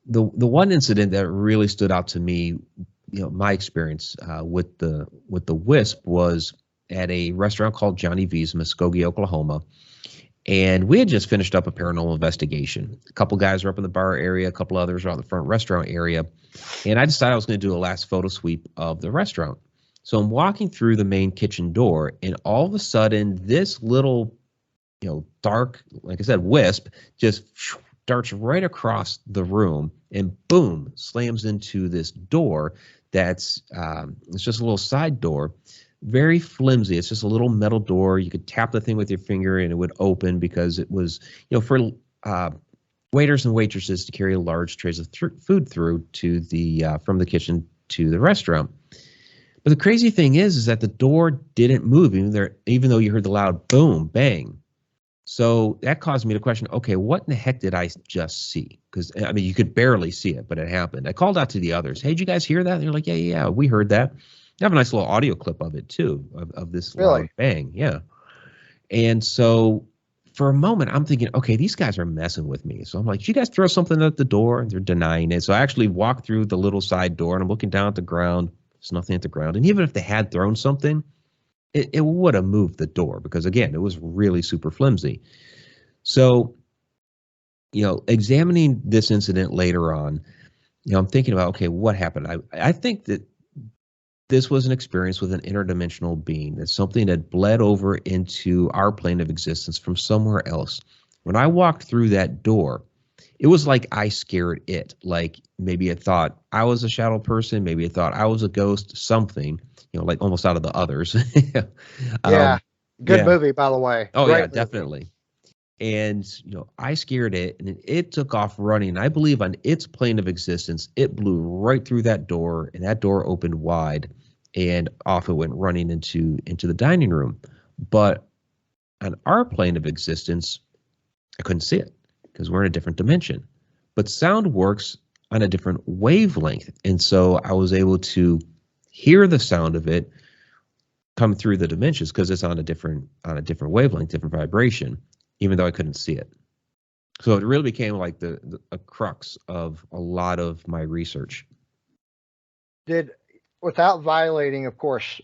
one incident that really stood out to me, my experience with the Wisp was at a restaurant called Johnny V's in Muskogee, Oklahoma. And we had just finished up a paranormal investigation. A couple guys were up in the bar area, a couple others were out in the front restaurant area. And I decided I was going to do a last photo sweep of the restaurant. So I'm walking through the main kitchen door, and all of a sudden, this little, dark, like I said, wisp just darts right across the room and boom, slams into this door that's it's just a little side door very flimsy. It's just a little metal door. You could tap the thing with your finger and it would open because it was, for waiters and waitresses to carry large trays of food through to the from the kitchen to the restaurant. But the crazy thing is that the door didn't move even though you heard the loud boom, bang. So that caused me to question, okay, what in the heck did I just see? Because, I mean, you could barely see it, but it happened. I called out to the others. Hey, did you guys hear that? And they're like, yeah, we heard that. I have a nice little audio clip of it, too, of this loud bang. Yeah. And so for a moment, I'm thinking, okay, these guys are messing with me. So I'm like, did you guys throw something at the door? And they're denying it. So I actually walked through the little side door, and I'm looking down at the ground. There's nothing at the ground. And even if they had thrown something, it would have moved the door because, again, it was really super flimsy. So, examining this incident later on, I'm thinking about, okay, what happened? I think that this was an experience with an interdimensional being. That's something that bled over into our plane of existence from somewhere else. When I walked through that door, it was like I scared it. Like maybe it thought I was a shadow person. Maybe it thought I was a ghost, something, like almost out of the Others. Yeah. Good movie, by the way. Oh, Great yeah, movie. Definitely. And, I scared it and it took off running. I believe on its plane of existence, it blew right through that door and that door opened wide and off it went running into the dining room. But on our plane of existence, I couldn't see it because we're in a different dimension. But sound works on a different wavelength. And so I was able to hear the sound of it come through the dimensions because it's on a different wavelength, different vibration, even though I couldn't see it. So it really became like a crux of a lot of my research. Without violating, of course,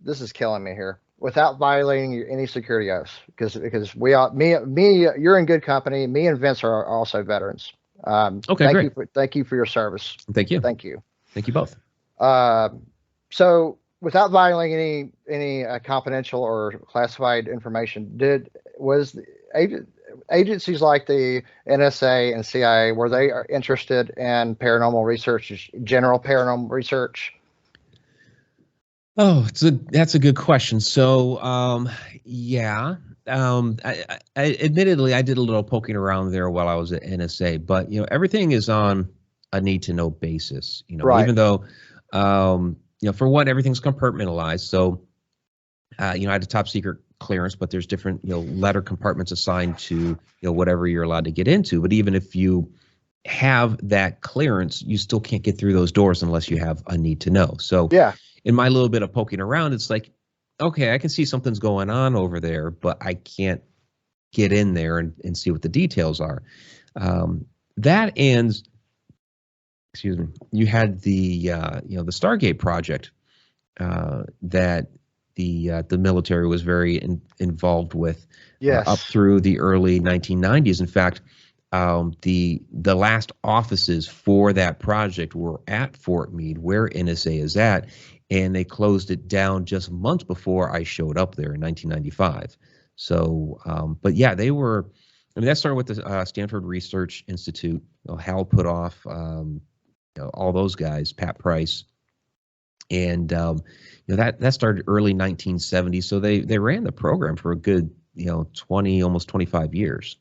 this is killing me here. Without violating any security oaths, because we are you're in good company. Me and Vince are also veterans. Okay, great. Thank you for your service. Thank you. Thank you. Thank you both. So without violating any confidential or classified information, was agencies like the NSA and CIA, were they interested in paranormal research, general paranormal research? Oh, that's a good question. So, yeah. I admittedly, I did a little poking around there while I was at NSA, but everything is on a need to know basis. Right. Even though, for one, everything's compartmentalized. So, I had a top secret clearance, but there's different letter compartments assigned to whatever you're allowed to get into. But even if you have that clearance, you still can't get through those doors unless you have a need to know. So, yeah. In my little bit of poking around, it's like, okay, I can see something's going on over there, but I can't get in there and see what the details are. That and, excuse me, you had the the Stargate Project that the military was very involved with. Yes. Up through the early 1990s. In fact, the last offices for that project were at Fort Meade, where NSA is at. And they closed it down just months before I showed up there in 1995. So, but yeah, they were. I mean, that started with the Stanford Research Institute. Hal Puthoff, all those guys, Pat Price, and that started early 1970s. So they ran the program for a good 20, almost 25 years.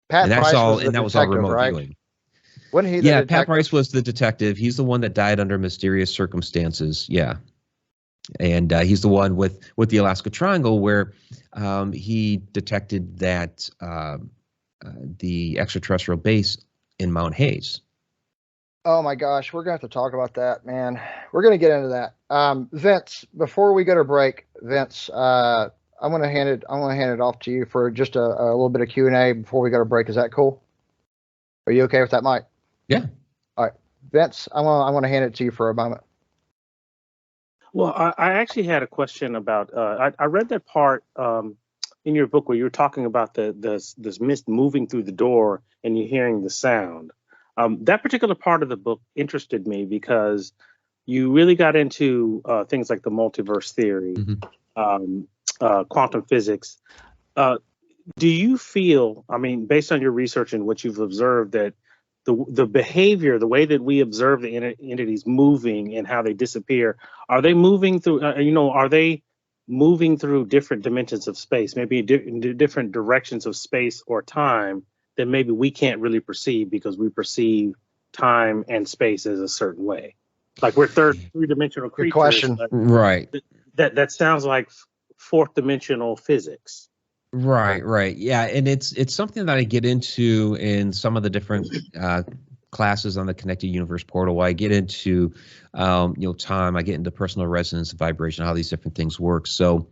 Pat Price was that was all remote right? viewing. Wasn't he the detective? Pat Price was the detective. He's the one that died under mysterious circumstances. Yeah. And he's the one with the Alaskan Triangle where he detected that the extraterrestrial base in Mount Hayes. Oh my gosh, we're going to have to talk about that, man. We're going to get into that. Vince, before we go to break, Vince, I'm going to hand it off to you for just a little bit of Q&A before we go to break. Is that cool? Are you okay with that, Mike? Yeah. All right, Vince, I want to hand it to you for a moment. Well, I actually had a question about. I read that part in your book where you were talking about this mist moving through the door and you're hearing the sound. That particular part of the book interested me because you really got into things like the multiverse theory, quantum physics. Do you feel, I mean, based on your research and what you've observed, that the behavior, the way that we observe the entities moving and how they disappear, are they moving through? Are they moving through different dimensions of space, maybe different directions of space or time that maybe we can't really perceive because we perceive time and space as a certain way? Like we're three-dimensional creatures. Good question. Right. That sounds like fourth-dimensional physics. Right. Yeah, and it's something that I get into in some of the different classes on the Connected Universe portal. I get into time. I get into personal resonance and vibration, how these different things work. So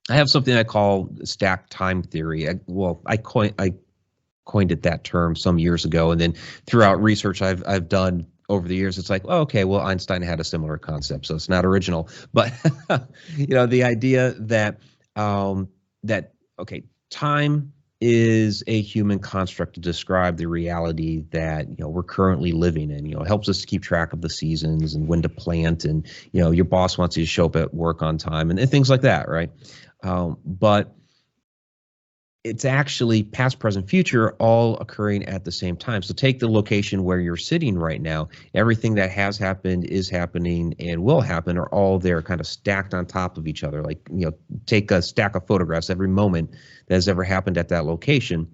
I have something I call stacked time theory. I coined it that term some years ago, and then throughout research I've done over the years, it's like, oh, okay, well, Einstein had a similar concept, so it's not original. But the idea that time is a human construct to describe the reality that we're currently living in. It helps us to keep track of the seasons and when to plant, and your boss wants you to show up at work on time and things like that, right? But it's actually past, present, future all occurring at the same time. So take the location where you're sitting right now. Everything that has happened, is happening, and will happen are all there kind of stacked on top of each other. Like, take a stack of photographs, every moment that has ever happened at that location,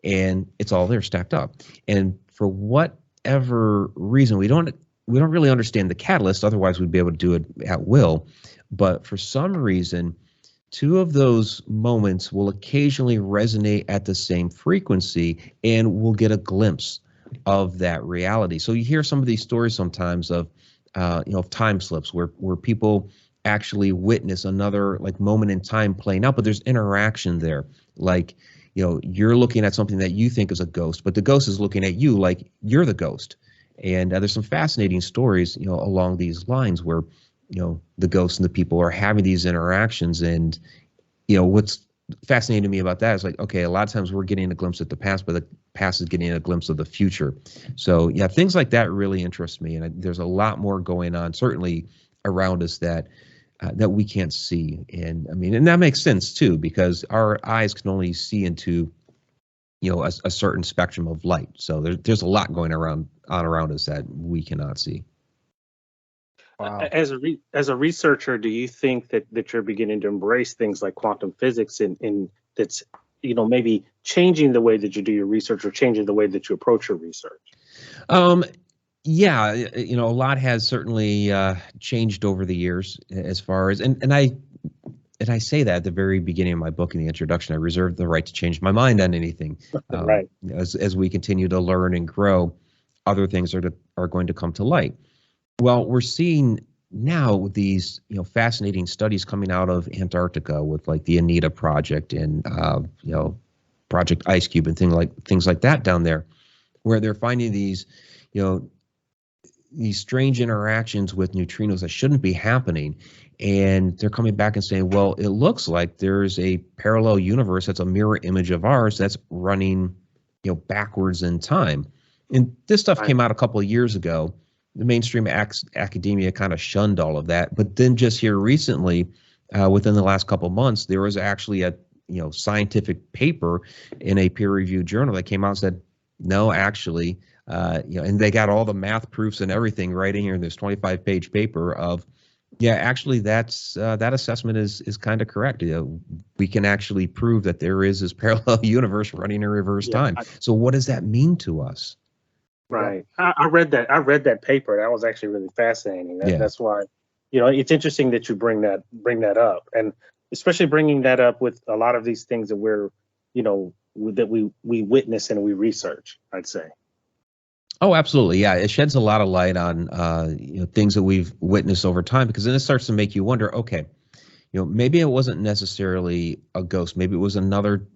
and it's all there stacked up. And for whatever reason, we don't really understand the catalyst, otherwise we'd be able to do it at will. But for some reason, two of those moments will occasionally resonate at the same frequency, and we'll get a glimpse of that reality. So you hear some of these stories sometimes of time slips where people actually witness another moment in time playing out, but there's interaction there. Like, you're looking at something that you think is a ghost, but the ghost is looking at you like you're the ghost. And there's some fascinating stories, along these lines where the ghosts and the people are having these interactions. And, what's fascinating to me about that is like, okay, a lot of times we're getting a glimpse at the past, but the past is getting a glimpse of the future. So yeah, things like that really interest me. And there's a lot more going on, certainly around us that we can't see. And I mean, and that makes sense too, because our eyes can only see into, a certain spectrum of light. So there's a lot going around us that we cannot see. Wow. As a researcher, do you think that you're beginning to embrace things like quantum physics and that's maybe changing the way that you do your research or changing the way that you approach your research? Yeah, a lot has certainly changed over the years as far as and I say that at the very beginning of my book in the introduction. I reserve the right to change my mind on anything. Right. As we continue to learn and grow, other things are going to come to light. Well, we're seeing now these, fascinating studies coming out of Antarctica with like the Anita Project and, Project Ice Cube and things like that down there, where they're finding these, these strange interactions with neutrinos that shouldn't be happening. And they're coming back and saying, well, it looks like there's a parallel universe that's a mirror image of ours that's running, backwards in time. And this stuff came out a couple of years ago. The mainstream academia kind of shunned all of that. But then just here recently, within the last couple of months, there was actually a scientific paper in a peer-reviewed journal that came out and said, no, actually, and they got all the math proofs and everything right in here in this 25-page paper of, yeah, actually, that assessment is kind of correct. We can actually prove that there is this parallel universe running in reverse time. So what does that mean to us? Right. I read that paper. That was actually really fascinating. That's why, it's interesting that you bring that up, and especially bringing that up with a lot of these things that we're, that we witness and we research, I'd say. Oh, absolutely. Yeah. It sheds a lot of light on, things that we've witnessed over time, because then it starts to make you wonder, okay, maybe it wasn't necessarily a ghost. Maybe it was another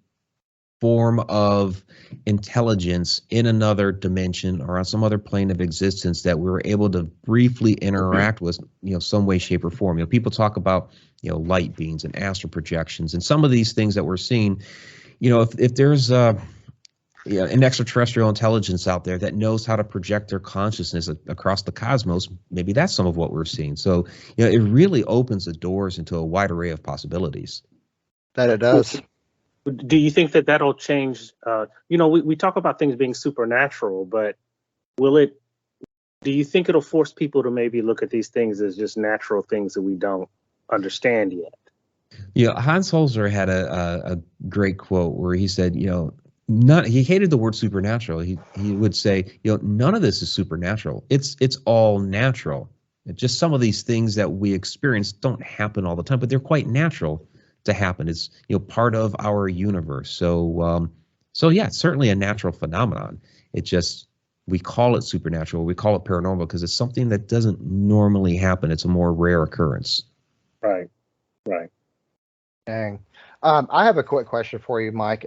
form of intelligence in another dimension or on some other plane of existence that we were able to briefly interact with, some way, shape, or form. People talk about, light beings and astral projections and some of these things that we're seeing. If there's an extraterrestrial intelligence out there that knows how to project their consciousness across the cosmos, maybe that's some of what we're seeing. So, it really opens the doors into a wide array of possibilities. That it does. Do you think that that'll change? We talk about things being supernatural, but will it? Do you think it'll force people to maybe look at these things as just natural things that we don't understand yet? Yeah, Hans Holzer had a great quote where he said, not he hated the word supernatural. He would say, none of this is supernatural. It's all natural. Just some of these things that we experience don't happen all the time, but they're quite natural to happen. It's part of our universe. So yeah, it's certainly a natural phenomenon. It just, we call it supernatural, we call it paranormal because it's something that doesn't normally happen. It's a more rare occurrence. Right. Dang. I have a quick question for you, Mike.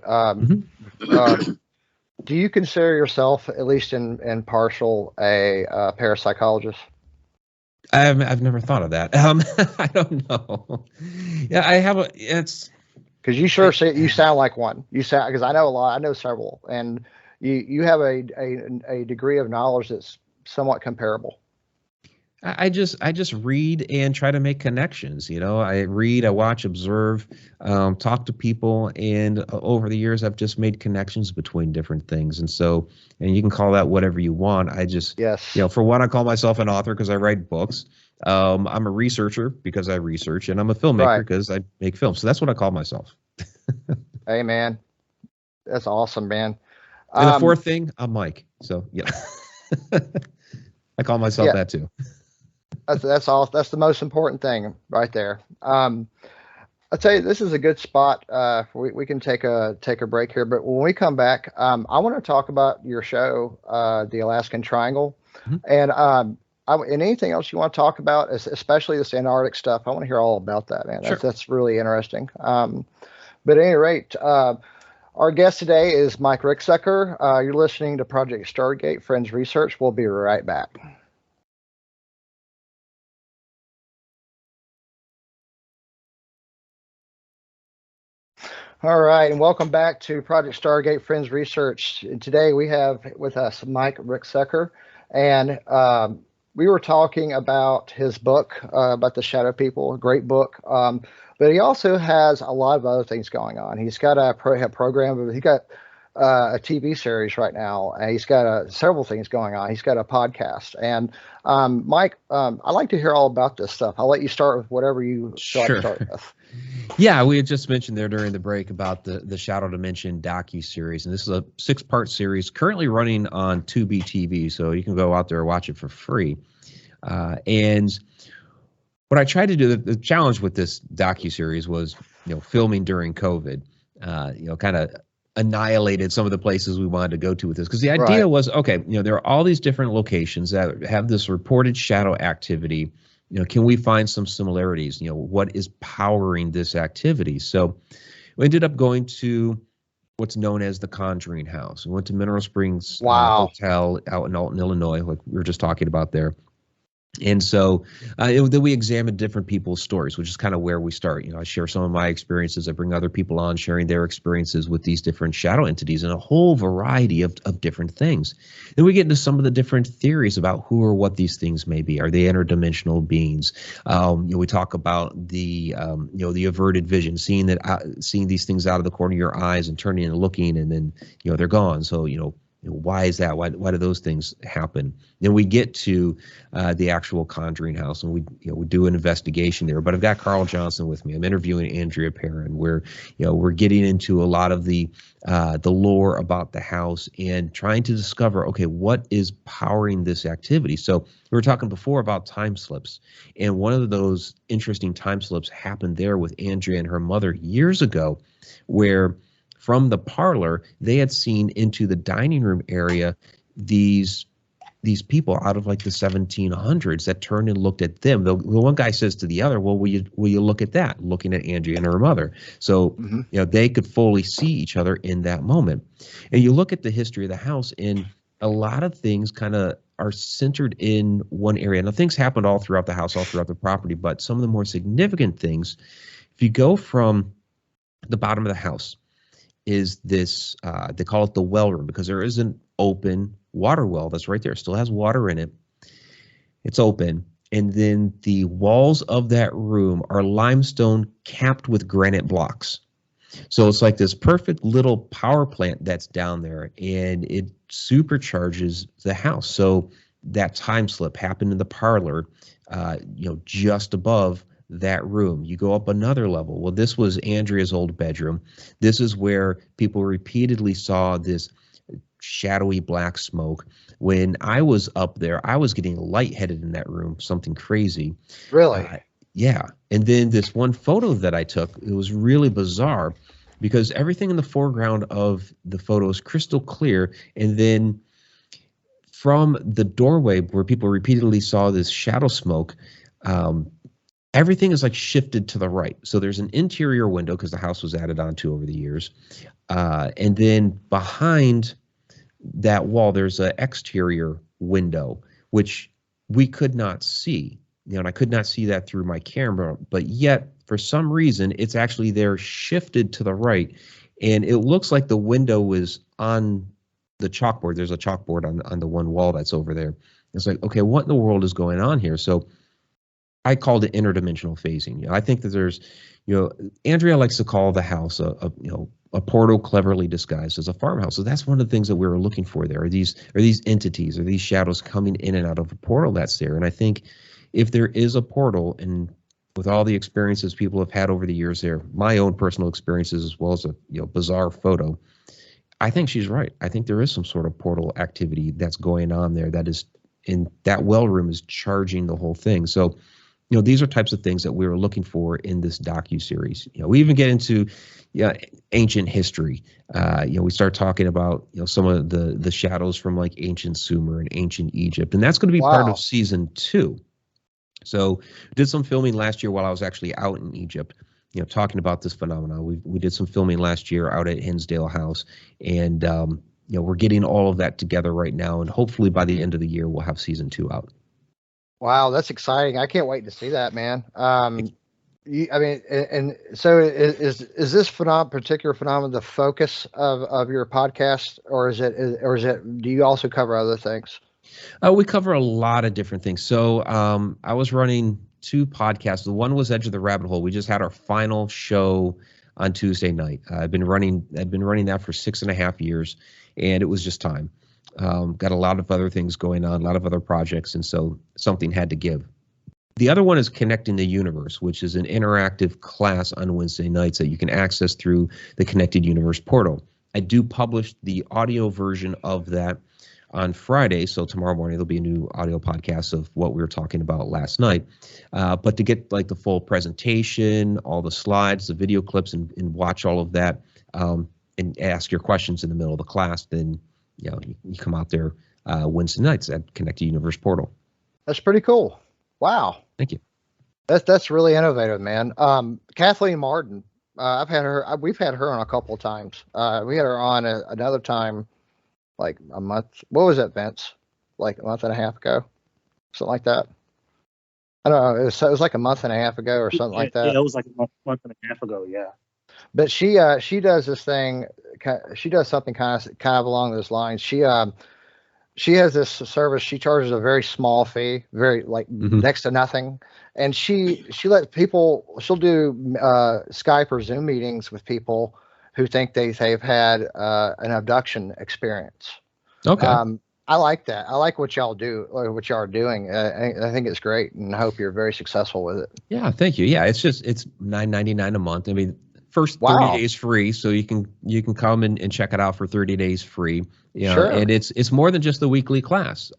Do you consider yourself, at least in partial, a parapsychologist? I've never thought of that. I don't know. Yeah, I have it's because you you sound like one. You sound, because I know a lot. I know several, and you have a degree of knowledge that's somewhat comparable. I just read and try to make connections. I read, I watch, observe, talk to people, and over the years I've just made connections between different things. And you can call that whatever you want. I just, yes, for one, I call myself an author because I write books. I'm a researcher because I research, and I'm a filmmaker because I make films. So that's what I call myself. Hey man, that's awesome, man. And the fourth thing, I'm Mike. So yeah, I call myself that too. That's all. That's the most important thing right there. I'll tell you, this is a good spot. We can take a break here, but when we come back, I want to talk about your show, the Alaskan Triangle, and anything else you want to talk about, especially this Antarctic stuff. I want to hear all about that, man. Sure. That's really interesting. But at any rate, our guest today is Mike Ricksecker. You're listening to Project Stargate Friends Research. We'll be right back. All right, and welcome back to Project Stargate Friends Research. And today we have with us Mike Ricksecker, and we were talking about his book about the Shadow People, a great book. But he also has a lot of other things going on. He's got a program. He got a TV series right now. And he's got several things going on. He's got a podcast. And Mike, I'd like to hear all about this stuff. I'll let you start with whatever you start with. Yeah, we had just mentioned there during the break about the Shadow Dimension docu-series, and this is a 6-part series currently running on Tubi TV, so you can go out there and watch it for free. And what I tried to do, the challenge with this docu-series was, filming during COVID, kind of annihilated some of the places we wanted to go to with this, because the idea was, okay, there are all these different locations that have this reported shadow activity. Can we find some similarities? What is powering this activity? So we ended up going to what's known as the Conjuring House. We went to Mineral Springs Hotel out in Alton, Illinois, like we were just talking about there. And so then we examined different people's stories, which is kind of where we start. I share some of my experiences. I bring other people on sharing their experiences with these different shadow entities and a whole variety of different things. Then we get into some of the different theories about who or what these things may be. Are they interdimensional beings? We talk about the averted vision, seeing these things out of the corner of your eyes and turning and looking, and then they're gone. So why is that? Why do those things happen? Then we get to the actual Conjuring House, and we do an investigation there. But I've got Carl Johnson with me. I'm interviewing Andrea Perrin. We're getting into a lot of the lore about the house and trying to discover, okay, what is powering this activity? So we were talking before about time slips, and one of those interesting time slips happened there with Andrea and her mother years ago, where from the parlor, they had seen into the dining room area these people out of like the 1700s that turned and looked at them. The one guy says to the other, well, will you look at that? Looking at Andrea and her mother. So, they could fully see each other in that moment. And you look at the history of the house, and a lot of things kind of are centered in one area. Now, things happened all throughout the house, all throughout the property, but some of the more significant things, if you go from the bottom of the house, is this, they call it the well room, because there is an open water well that's right there. It still has water in it. It's open. And then the walls of that room are limestone capped with granite blocks. So it's like this perfect little power plant that's down there, and it supercharges the house. So that time slip happened in the parlor, just above that room. You go up another level. Well, this was Andrea's old bedroom. This is where people repeatedly saw this shadowy black smoke. When I was up there, I was getting lightheaded in that room, something crazy. Really? Yeah. And then this one photo that I took, it was really bizarre because everything in the foreground of the photo is crystal clear. And then from the doorway where people repeatedly saw this shadow smoke, everything is like shifted to the right. So there's an interior window because the house was added onto over the years. And then behind that wall, there's an exterior window, which we could not see. And I could not see that through my camera, but yet for some reason it's actually there shifted to the right, and it looks like the window was on the chalkboard. There's a chalkboard on the one wall that's over there. It's like, okay, what in the world is going on here? So I called it interdimensional phasing. I think that there's, Andrea likes to call the house a portal cleverly disguised as a farmhouse. So that's one of the things that we were looking for there. Are these entities, are these shadows coming in and out of a portal that's there? And I think if there is a portal, and with all the experiences people have had over the years there, my own personal experiences as well as a bizarre photo, I think she's right. I think there is some sort of portal activity that's going on there that is in that well room is charging the whole thing. So, these are types of things that we were looking for in this docu-series. We even get into ancient history. We start talking about some of the shadows from like ancient Sumer and ancient Egypt, and that's going to be part of season 2. So did some filming last year while I was actually out in Egypt, talking about this phenomenon. We did some filming last year out at Hinsdale House, and we're getting all of that together right now, and hopefully by the end of the year we'll have season 2 out. Wow, that's exciting! I can't wait to see that, man. So is this particular phenomenon the focus of your podcast, or is it? Do you also cover other things? We cover a lot of different things. So I was running 2 podcasts. The one was Edge of the Rabbit Hole. We just had our final show on Tuesday night. I've been running that for 6.5 years, and it was just time. Got a lot of other things going on, a lot of other projects, and so something had to give. The other one is Connecting the Universe, which is an interactive class on Wednesday nights that you can access through the Connected Universe portal. I do publish the audio version of that on Friday, so tomorrow morning there'll be a new audio podcast of what we were talking about last night. But to get like the full presentation, all the slides, the video clips, and watch all of that, and ask your questions in the middle of the class, then you come out there Wednesday nights at Connected Universe portal. That's pretty cool. Wow. Thank you. That's really innovative, man. Kathleen Martin, we've had her on a couple of times. We had her on another time, like a month. What was it, Vince? Like a month and a half ago, something like that. I don't know. It was like a month and a half ago or something like that. Yeah, it was like a month and a half ago. Yeah. But she does this thing. She does something kind of along those lines. She has this service. She charges a very small fee, very next to nothing, and she lets people. She'll do Skype or Zoom meetings with people who think they've had an abduction experience. Okay. I like that. I like what y'all do, or what y'all are doing. I think it's great, and I hope you're very successful with it. Yeah, thank you. Yeah, it's $9.99 a month. I mean, first 30 days free, so you can come and check it out for 30 days free. Sure. And it's more than just the weekly class.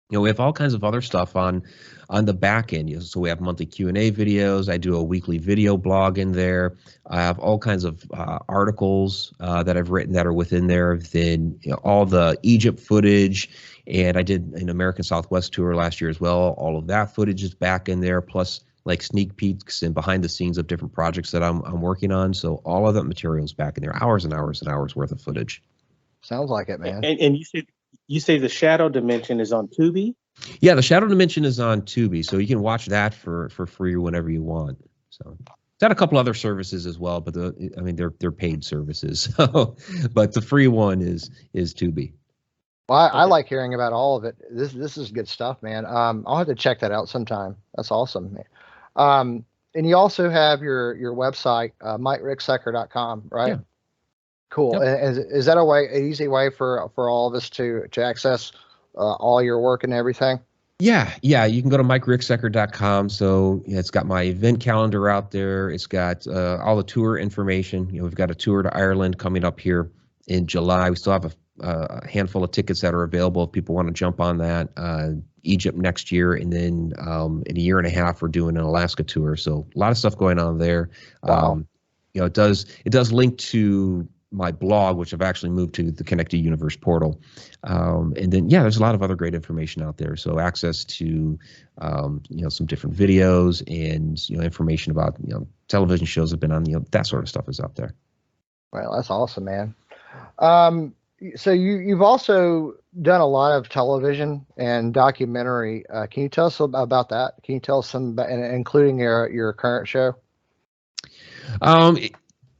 We have all kinds of other stuff on the back end. So we have monthly Q&A videos. I do a weekly video blog in there. I have all kinds of articles that I've written that are within there. Then all the Egypt footage, and I did an American Southwest tour last year as well. All of that footage is back in there, plus like sneak peeks and behind the scenes of different projects that I'm working on. So all of that material is back in there, hours and hours and hours worth of footage. Sounds like it, man. And you say the Shadow Dimension is on Tubi? Yeah, the Shadow Dimension is on Tubi, so you can watch that for free whenever you want. So got a couple other services as well, but they're paid services. So, but the free one is Tubi. Well, I like hearing about all of it. This is good stuff, man. I'll have to check that out sometime. That's awesome. and you also have your website, MikeRicksecker.com, right? Yeah. Cool. Yep. And is that an easy way for all of us to access all your work and everything? Yeah. You can go to MikeRicksecker.com. So it's got my event calendar out there. It's got all the tour information. We've got a tour to Ireland coming up here in July. We still have a handful of tickets that are available if people want to jump on that. Egypt next year, and then in a year and a half we're doing an Alaska tour. So a lot of stuff going on there. Wow. It does link to my blog, which I've actually moved to the Connected Universe portal. And then, there's a lot of other great information out there. So access to, some different videos and, information about, television shows have been on, that sort of stuff is out there. Well, that's awesome, man. So you've also done a lot of television and documentary. Can you tell us about that? Can you tell us some, including your current show?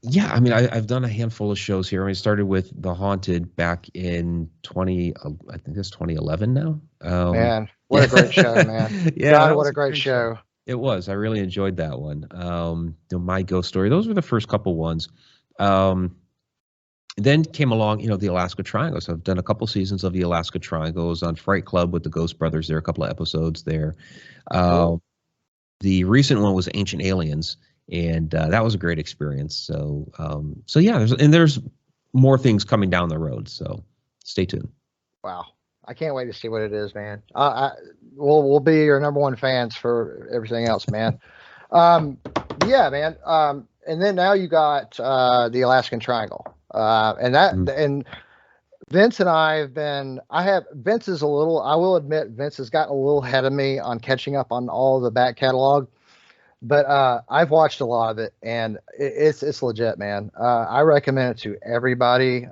Yeah, I mean, I've done a handful of shows here. I started with The Haunted back in I think it's 2011 now. Man, what a great show, man. Yeah, God, what a great show. It was. I really enjoyed that one. My Ghost Story. Those were the first couple ones. Then came along, the Alaska Triangle. So I've done a couple seasons of the Alaska Triangle. I was on Fright Club with the Ghost Brothers there, a couple of episodes there. Cool. The recent one was Ancient Aliens. And that was a great experience. So there's more things coming down the road. So stay tuned. Wow, I can't wait to see what it is, man. We'll be your number one fans for everything else, man. Yeah, man. And then now you got the Alaskan Triangle, and Vince and Vince is a little. I will admit, Vince has gotten a little ahead of me on catching up on all the back catalog. But I've watched a lot of it, and it's legit, man. I recommend it to everybody.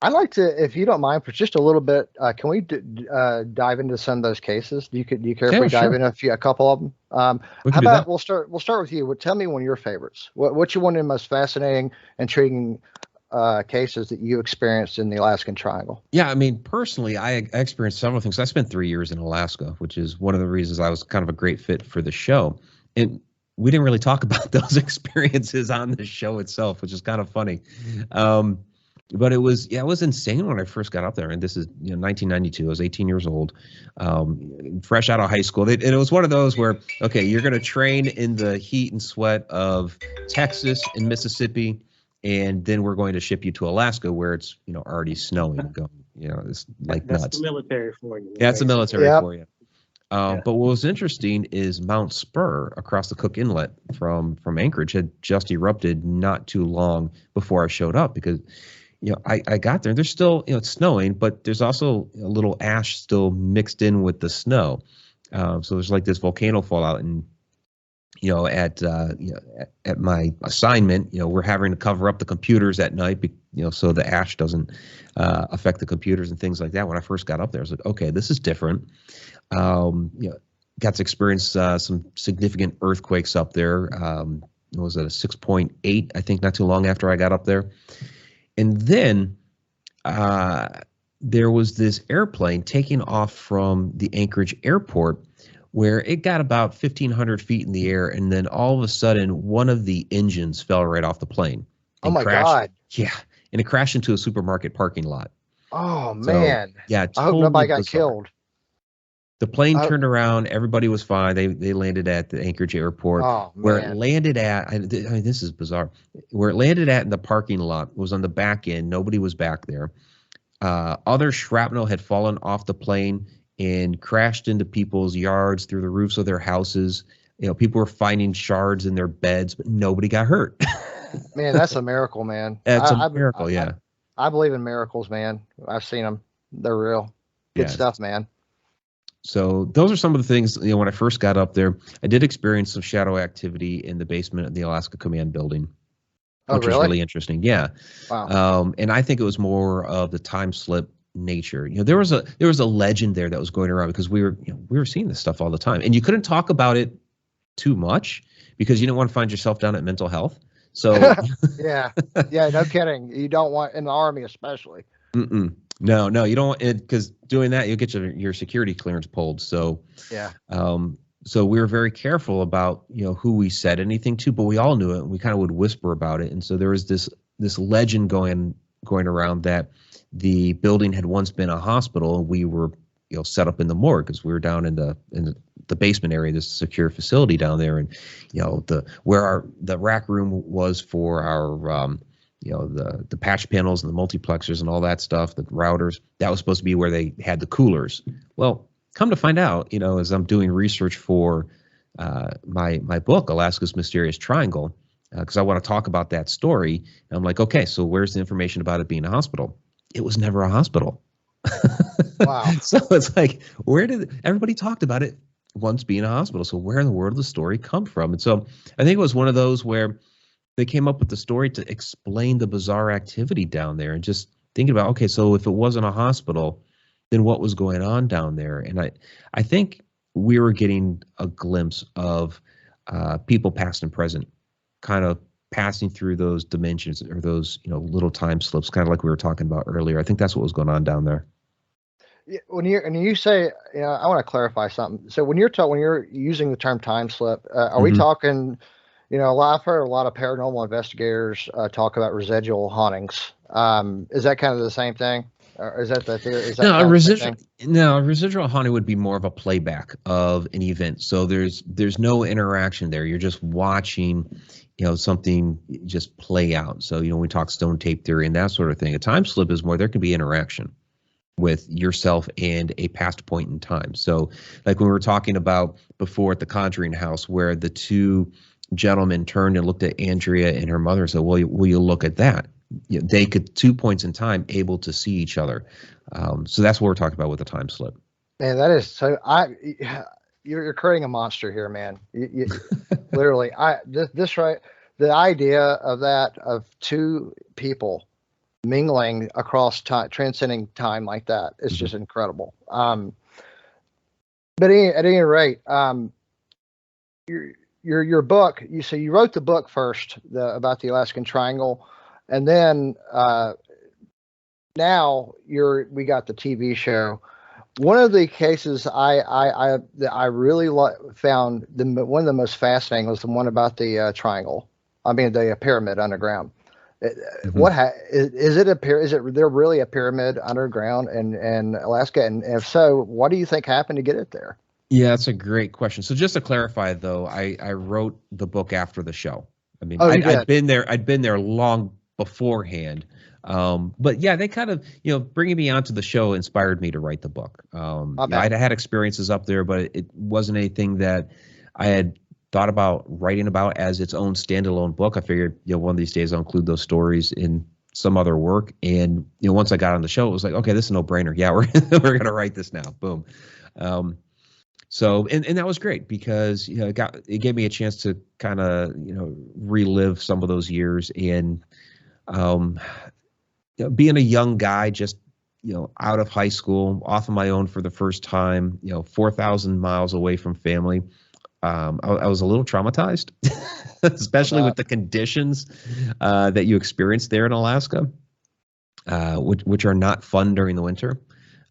I'd like to, if you don't mind, for just a little bit, can we dive into some of those cases? Do you care if we dive in a couple of them? How about we'll start with you. Tell me one of your favorites. What's one of the most fascinating, intriguing cases that you experienced in the Alaskan Triangle? Yeah, I mean, personally, I experienced several things. I spent 3 years in Alaska, which is one of the reasons I was kind of a great fit for the show. And we didn't really talk about those experiences on the show itself, which is kind of funny. But it was insane when I first got up there. And this is 1992. I was 18 years old, fresh out of high school. And it was one of those where, okay, you're going to train in the heat and sweat of Texas and Mississippi, and then we're going to ship you to Alaska where it's already snowing and going, it's like that's nuts. The military for you. Yeah, that's the military for you. Yeah. But what was interesting is Mount Spur across the Cook Inlet from Anchorage had just erupted not too long before I showed up, because I got there and there's still it's snowing, but there's also a little ash still mixed in with the snow. So there's like this volcano fallout, and at my assignment, we're having to cover up the computers at night, so the ash doesn't affect the computers and things like that. When I first got up there, I was like, okay, this is different. Got to experience some significant earthquakes up there. It was at a 6.8, I think, not too long after I got up there. And then there was this airplane taking off from the Anchorage airport, where it got about 1,500 feet in the air, and then all of a sudden, one of the engines fell right off the plane. Oh my God! Yeah, and it crashed into a supermarket parking lot. Oh man! Yeah, I hope nobody got killed. The plane turned around. Everybody was fine. They landed at the Anchorage airport. Oh, where it landed at, I mean, this is bizarre. Where it landed at in the parking lot was on the back end. Nobody was back there. Other shrapnel had fallen off the plane and crashed into people's yards, through the roofs of their houses. People were finding shards in their beds, but nobody got hurt. Man, that's a miracle, man. That's a miracle, yeah. I believe in miracles, man. I've seen them. They're real. Good stuff, man. So those are some of the things, when I first got up there, I did experience some shadow activity in the basement of the Alaska Command building, which was really interesting. Yeah. Wow. And I think it was more of the time slip nature. There was a legend there that was going around, because we were seeing this stuff all the time, and you couldn't talk about it too much because you didn't want to find yourself down at mental health. So yeah, no kidding. You don't want, in the Army especially. No, you don't, because doing that, you'll get your security clearance pulled. So yeah. So we were very careful about, who we said anything to, but we all knew it. And we kind of would whisper about it. And so there was this legend going around that the building had once been a hospital. We were, set up in the morgue because we were down in the basement area, this secure facility down there, and where the rack room was for our the patch panels and the multiplexers and all that stuff, the routers. That was supposed to be where they had the coolers. Well, come to find out, as I'm doing research for my book, Alaska's Mysterious Triangle, because I want to talk about that story. And I'm like, okay, so where's the information about it being a hospital? It was never a hospital. Wow. So it's like, everybody talked about it once being a hospital? So where in the world did the story come from? And so I think it was one of those where they came up with the story to explain the bizarre activity down there, and just thinking about, okay, so if it wasn't a hospital, then what was going on down there? And I think we were getting a glimpse of people past and present, kind of passing through those dimensions or those little time slips, kind of like we were talking about earlier. I think that's what was going on down there. When you say, I want to clarify something. So when you're using the term time slip, are we talking? I've heard a lot of paranormal investigators talk about residual hauntings. Is that kind of the same thing? Or is that the theory? Is that a residual haunting would be more of a playback of an event. So there's no interaction there. You're just watching, something just play out. So, we talk stone tape theory and that sort of thing. A time slip is more, there can be interaction with yourself and a past point in time. So like when we were talking about before at the Conjuring house, where the two gentlemen turned and looked at Andrea and her mother and said, well, will you look at that? They could, 2 points in time, able to see each other. So that's what we're talking about with the time slip. Man, that is so. You're creating a monster here, man. You literally. This right. The idea of that, of two people mingling across time, transcending time like that, is just incredible. But at any rate, your book. You wrote the book first, about the Alaskan Triangle, and then now we got the TV show. One of the cases I really found one of the most fascinating was the one about the triangle. I mean, the pyramid underground. What is it? Is there really a pyramid underground in Alaska? And if so, what do you think happened to get it there? Yeah, that's a great question. So just to clarify, though, I wrote the book after the show. I mean, I'd been there long beforehand. But yeah, they kind of, bringing me onto the show inspired me to write the book. I had experiences up there, but it wasn't anything that I had thought about writing about as its own standalone book. I figured, one of these days I'll include those stories in some other work. And, once I got on the show, it was like, okay, this is a no brainer. Yeah, we're going to write this now. Boom. So, and that was great because, it gave me a chance to kind of, relive some of those years. And, being a young guy, just, out of high school, off on my own for the first time, 4,000 miles away from family, I was a little traumatized, especially with the conditions that you experience there in Alaska, which are not fun during the winter.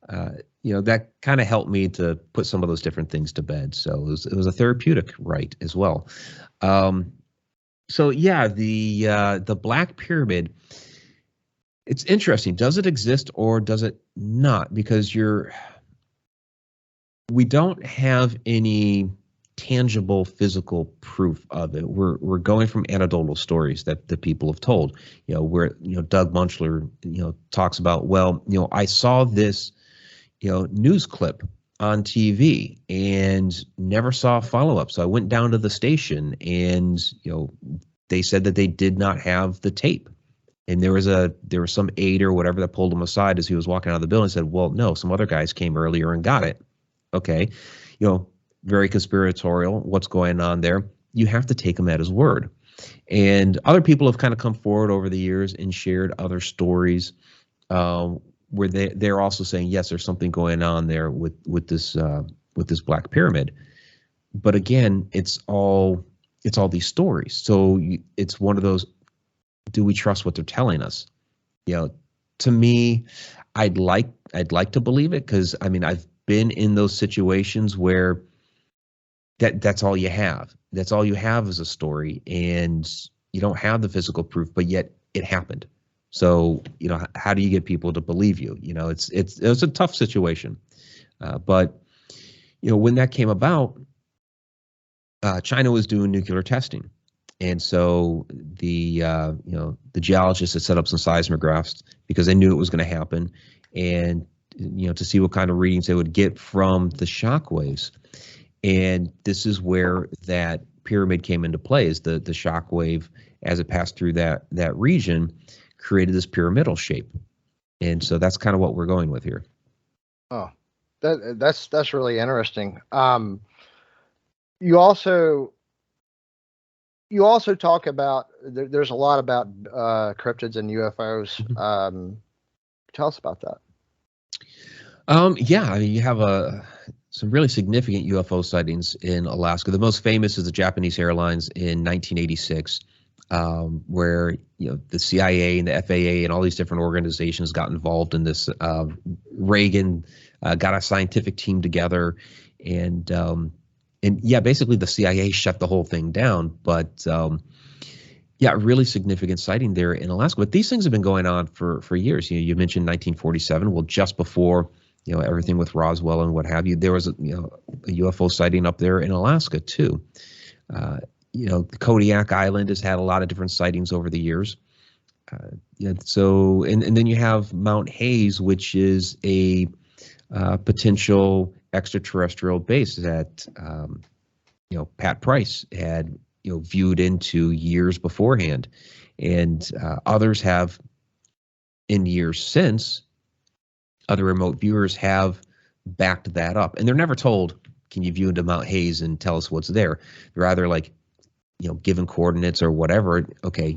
That kind of helped me to put some of those different things to bed. So it was a therapeutic write as well. So yeah, the Black Pyramid. It's interesting. Does it exist or does it not? Because we don't have any tangible physical proof of it. We're going from anecdotal stories that the people have told. Where Doug Munchler talks about, well, I saw this news clip on TV and never saw a follow-up. So I went down to the station and they said that they did not have the tape. And there was some aide or whatever that pulled him aside as he was walking out of the building and said, well, no, some other guys came earlier and got it. Okay. Very conspiratorial. What's going on there? You have to take him at his word. And other people have kind of come forward over the years and shared other stories where they're also saying, yes, there's something going on there with this Black Pyramid. But again, it's all these stories. So it's one of those, do we trust what they're telling us? To me, I'd like to believe it because, I mean, I've been in those situations where that's all you have. That's all you have is a story, and you don't have the physical proof, but yet it happened. So, how do you get people to believe you? It's a tough situation. But when that came about, China was doing nuclear testing. And so the geologists had set up some seismographs because they knew it was going to happen, and to see what kind of readings they would get from the shock waves. And this is where that pyramid came into play, is the shock wave, as it passed through that region, created this pyramidal shape. And so that's kind of what we're going with here. Oh, that's really interesting. You also talk about, there's a lot about cryptids and UFOs. Mm-hmm. Tell us about that. Yeah, I mean, you have some really significant UFO sightings in Alaska. The most famous is the Japanese Airlines in 1986, where the CIA and the FAA and all these different organizations got involved in this. Reagan got a scientific team together, and yeah, basically the CIA shut the whole thing down. But yeah, really significant sighting there in Alaska. But these things have been going on for years. You mentioned 1947. Well, just before everything with Roswell and what have you, there was a UFO sighting up there in Alaska too. The Kodiak Island has had a lot of different sightings over the years. So and then you have Mount Hayes, which is a potential extraterrestrial base that Pat Price had viewed into years beforehand, and others have in years since. Other remote viewers have backed that up, and they're never told, can you view into Mount Hayes and tell us what's there? They're either like, given coordinates or whatever. Okay,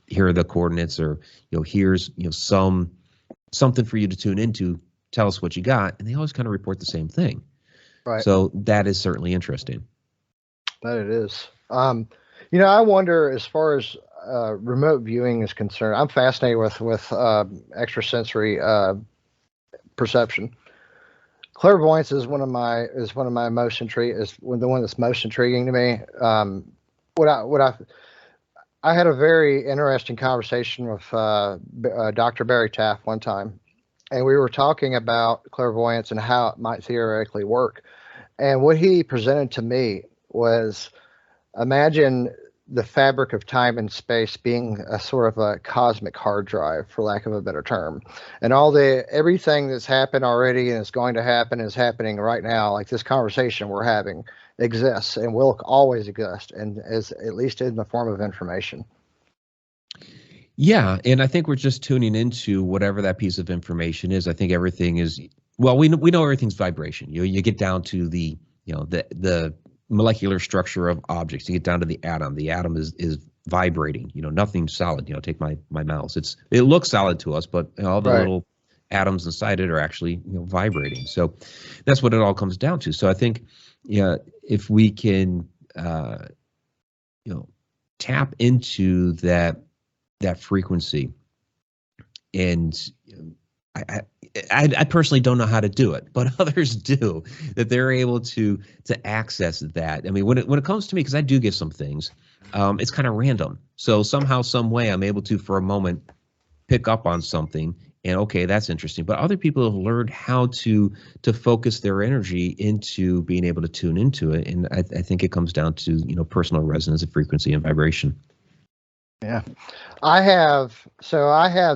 here are the coordinates, or here's something for you to tune into. Tell us what you got, and they always kind of report the same thing. Right. So that is certainly interesting. That it is. I wonder, as far as remote viewing is concerned, I'm fascinated with extrasensory perception. Clairvoyance is one of my most intriguing. Is the one that's most intriguing to me. I had a very interesting conversation with Dr. Barry Taft one time, and we were talking about clairvoyance and how it might theoretically work. And what he presented to me was, imagine the fabric of time and space being a sort of a cosmic hard drive, for lack of a better term. And everything that's happened already and is going to happen is happening right now. Like this conversation we're having exists and will always exist, and is at least in the form of information. Yeah, and I think we're just tuning into whatever that piece of information is. I think everything is, well, we know everything's vibration. You get down to the molecular structure of objects. You get down to the atom. The atom is vibrating. Nothing's solid. Take my mouse. It looks solid to us, but all the little atoms inside it are actually vibrating. So that's what it all comes down to. So I think if we can tap into that frequency, and I personally don't know how to do it, but others do, that they're able to access that. I mean, when it comes to me, because I do get some things, it's kind of random. So somehow, some way, I'm able to, for a moment, pick up on something, and okay, that's interesting. But other people have learned how to focus their energy into being able to tune into it, and I think it comes down to personal resonance of frequency and vibration. Yeah, I have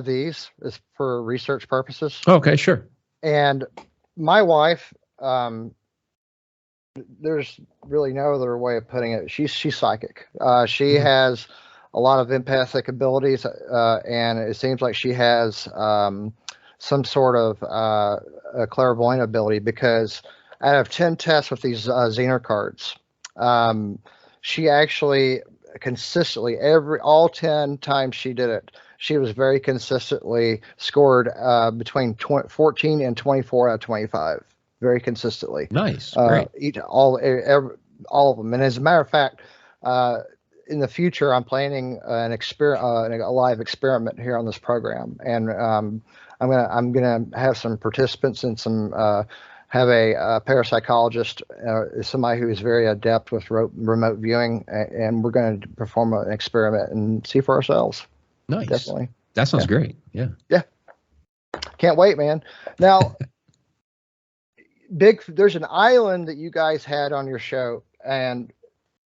these as for research purposes. Okay, sure. And my wife, there's really no other way of putting it. She's psychic. She has a lot of empathic abilities, and it seems like she has some sort of a clairvoyant ability, because out of 10 tests with these Zener cards, she actually consistently, all 10 times she did it, she was very consistently scored between 14 and 24 out of 25, very consistently. Nice. Great. All of them. And as a matter of fact, in the future, I'm planning a live experiment here on this program, and I'm gonna have some participants and some have a parapsychologist, somebody who is very adept with remote viewing, and we're going to perform an experiment and see for ourselves. Nice. Definitely. That sounds great. Yeah. Yeah. Can't wait, man. Now, there's an island that you guys had on your show, and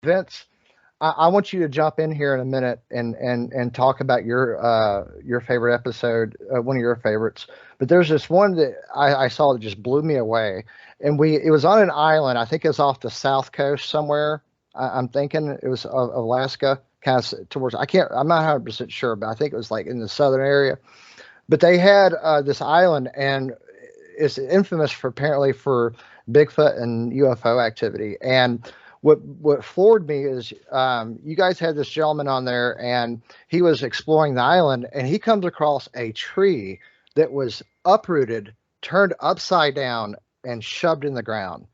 Vince, I want you to jump in here in a minute and talk about your favorite episode, one of your favorites. But there's this one that I saw that just blew me away, and it was on an island. I think it was off the south coast somewhere. I'm thinking it was Alaska, kind of towards. I'm not 100% sure, but I think it was like in the southern area. But they had this island, and it's infamous apparently for Bigfoot and UFO activity. And what floored me is you guys had this gentleman on there, and he was exploring the island, and he comes across a tree that was uprooted, turned upside down, and shoved in the ground.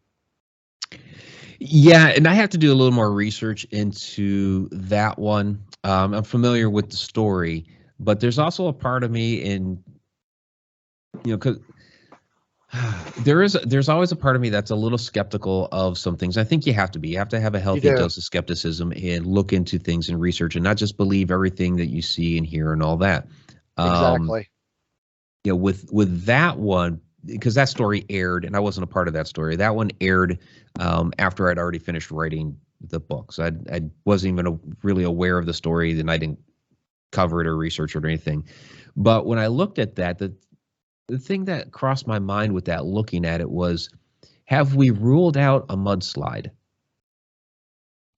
Yeah, and I have to do a little more research into that one. I'm familiar with the story, but there's also a part of me because there's always a part of me that's a little skeptical of some things. I think you have to be. You have to have a healthy dose of skepticism and look into things and research, and not just believe everything that you see and hear and all that. Exactly. With that one, because that story aired, and I wasn't a part of that story. That one aired after I'd already finished writing the book, so I wasn't even really aware of the story, and I didn't cover it or research it or anything. But when I looked at that, the thing that crossed my mind with that, looking at it, was, have we ruled out a mudslide?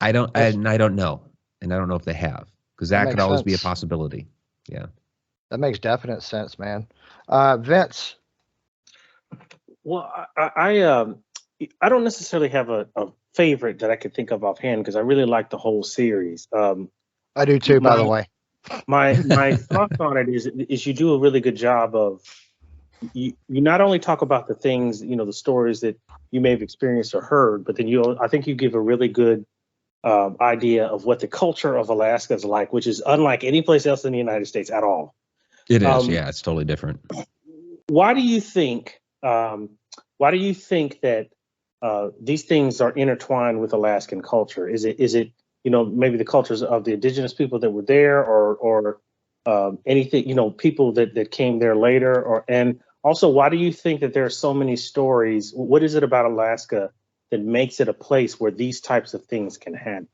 I don't know, and I don't know if they have, because that could always be a possibility. Yeah, that makes definite sense, man. Vince. Well, I don't necessarily have a favorite that I could think of offhand, because I really like the whole series. I do too, by the way. My thoughts on it is you do a really good job of, you not only talk about the things, the stories that you may have experienced or heard, but then I think you give a really good idea of what the culture of Alaska is like, which is unlike any place else in the United States at all. It is, yeah, it's totally different. Why do you think that these things are intertwined with Alaskan culture? Is it maybe the cultures of the indigenous people that were there, or anything, people that came there later, and also, why do you think that there are so many stories? What is it about Alaska that makes it a place where these types of things can happen?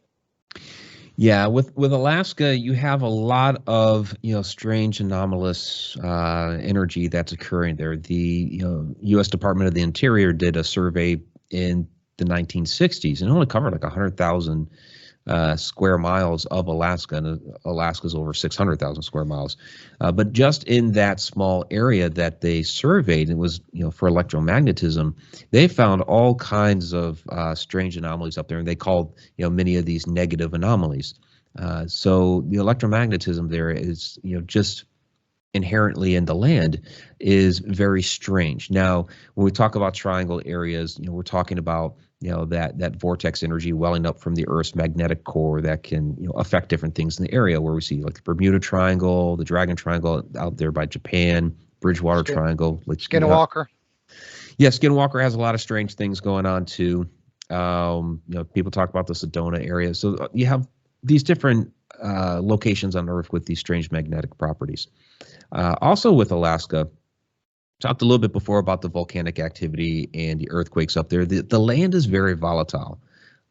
Yeah, with Alaska, you have a lot of strange, anomalous energy that's occurring there. The U.S. Department of the Interior did a survey in the 1960s and only covered like 100,000 square miles of Alaska, and Alaska's over 600,000 square miles. But just in that small area that they surveyed, it was for electromagnetism, they found all kinds of strange anomalies up there, and they called many of these negative anomalies. So the electromagnetism there is just inherently in the land is very strange. Now, when we talk about triangle areas, we're talking about that vortex energy welling up from the Earth's magnetic core that can affect different things in the area, where we see like the Bermuda Triangle, the Dragon Triangle out there by Japan, Bridgewater Triangle, like Skinwalker. Yeah, Skinwalker has a lot of strange things going on too. People talk about the Sedona area, so you have these different locations on Earth with these strange magnetic properties. Also with Alaska, talked a little bit before about the volcanic activity and the earthquakes up there. The land is very volatile.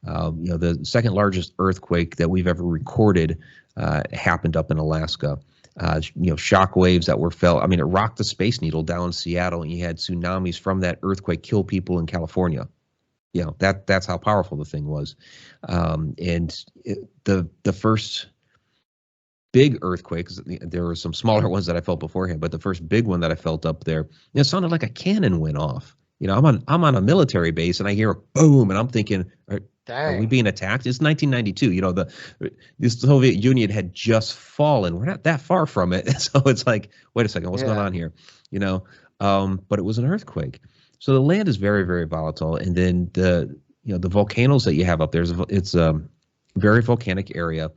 The second largest earthquake that we've ever recorded happened up in Alaska. Shock waves that were felt. I mean, it rocked the Space Needle down in Seattle, and you had tsunamis from that earthquake kill people in California. That's how powerful the thing was. The first big earthquakes, there were some smaller ones that I felt beforehand, but the first big one that I felt up there, it sounded like a cannon went off. I'm on a military base and I hear a boom, and I'm thinking, are we being attacked? It's 1992. The Soviet Union had just fallen. We're not that far from it, so it's like, wait a second, what's going on here? But it was an earthquake. So the land is very, very volatile, and then the volcanoes that you have up there, it's a very volcanic area.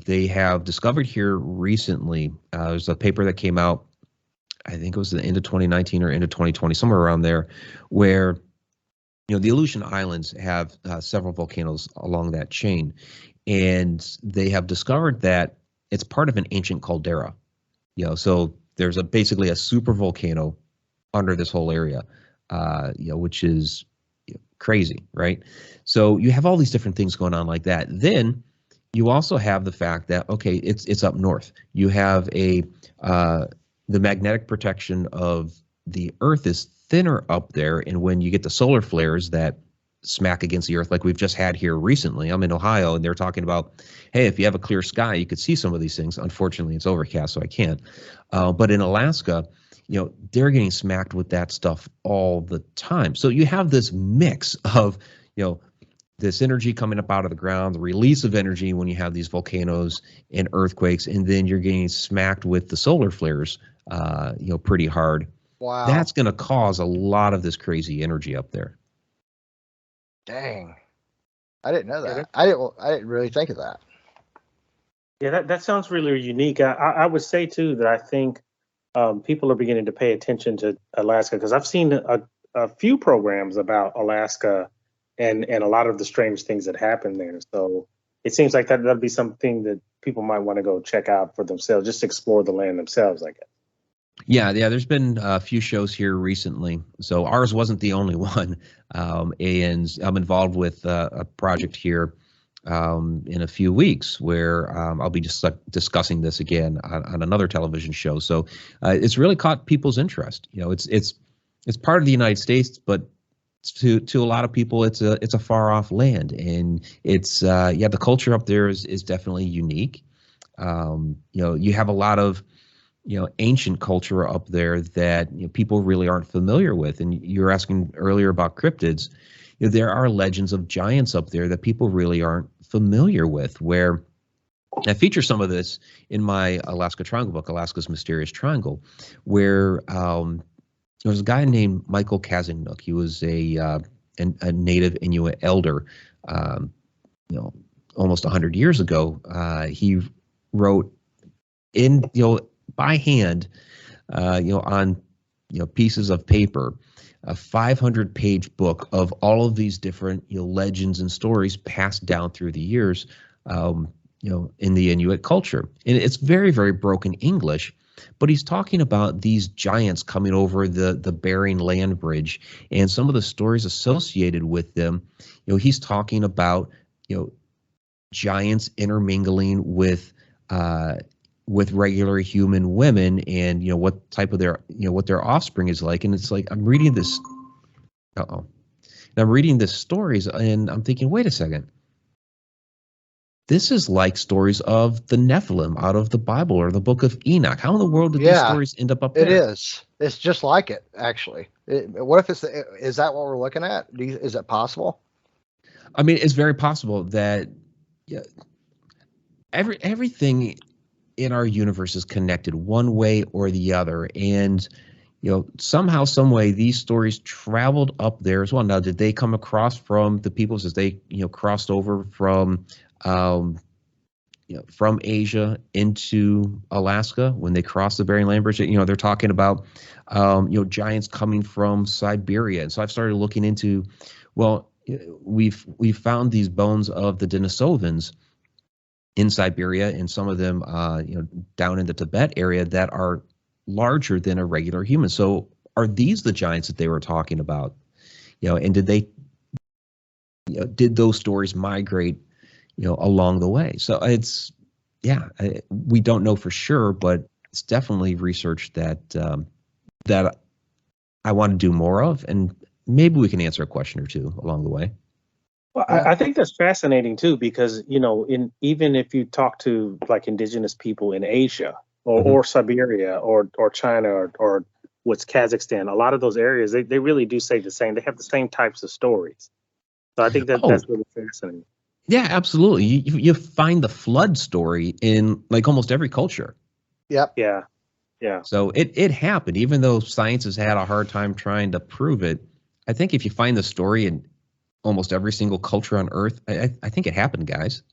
They have discovered here recently, there's a paper that came out I think it was the end of 2019 or end of 2020, somewhere around there, where the Aleutian Islands have several volcanoes along that chain, and they have discovered that it's part of an ancient caldera. So there's basically a super volcano under this whole area, which is crazy, right? So you have all these different things going on like that. Then you also have the fact that, okay, it's up north. You have the magnetic protection of the Earth is thinner up there, and when you get the solar flares that smack against the Earth, like we've just had here recently, I'm in Ohio, and they're talking about, hey, if you have a clear sky, you could see some of these things. Unfortunately, it's overcast, so I can't. But in Alaska, they're getting smacked with that stuff all the time. So you have this mix of, this energy coming up out of the ground, the release of energy when you have these volcanoes and earthquakes, and then you're getting smacked with the solar flares, pretty hard. Wow. That's going to cause a lot of this crazy energy up there. Dang. I didn't know that. I didn't really think of that. Yeah, that sounds really unique. I would say, too, that I think people are beginning to pay attention to Alaska, because I've seen a few programs about Alaska and a lot of the strange things that happen there. So it seems like that'd be something that people might want to go check out for themselves, just explore the land themselves, I guess. Yeah, there's been a few shows here recently. So ours wasn't the only one. And I'm involved with a project here in a few weeks where I'll be discussing this again on another television show. So it's really caught people's interest. It's part of the United States, but to a lot of people, it's a far off land, and it's the culture up there is definitely unique. You have a lot of ancient culture up there that people really aren't familiar with. And you were asking earlier about cryptids. There are legends of giants up there that people really aren't familiar with, where I feature some of this in my Alaska Triangle book, Alaska's Mysterious Triangle, where there was a guy named Michael Kazanuk. He was a native Inuit elder, almost 100 years ago. He wrote by hand, on pieces of paper, a 500-page book of all of these different legends and stories passed down through the years, in the Inuit culture. And it's very, very broken English, but he's talking about these giants coming over the Bering Land Bridge and some of the stories associated with them. He's talking about giants intermingling with regular human women, and what type of what their offspring is like. And it's like, I'm reading this. I'm reading this stories, and I'm thinking, wait a second. This is like stories of the Nephilim out of the Bible or the Book of Enoch. How in the world did these stories end up there? It is. It's just like it, actually. What if is that what we're looking at? Is it possible? I mean, it's very possible that everything in our universe is connected one way or the other. And, somehow, some way, these stories traveled up there as well. Now, did they come across from the peoples as they, crossed over from Asia into Alaska when they crossed the Bering Land Bridge? They're talking about, giants coming from Siberia. And so I've started looking into, we've found these bones of the Denisovans in Siberia, and some of them, down in the Tibet area that are larger than a regular human. So are these the giants that they were talking about? And did they, did those stories migrate, along the way? So it's, we don't know for sure, but it's definitely research that I want to do more of, and maybe we can answer a question or two along the way. Well, I think that's fascinating too, because even if you talk to like indigenous people in Asia or Siberia or China or what's Kazakhstan, a lot of those areas they really do say the same. They have the same types of stories. So I think that's really fascinating. Yeah, absolutely. You find the flood story in like almost every culture. Yep. Yeah. So it happened, even though science has had a hard time trying to prove it. I think if you find the story in almost every single culture on Earth, I think it happened, guys.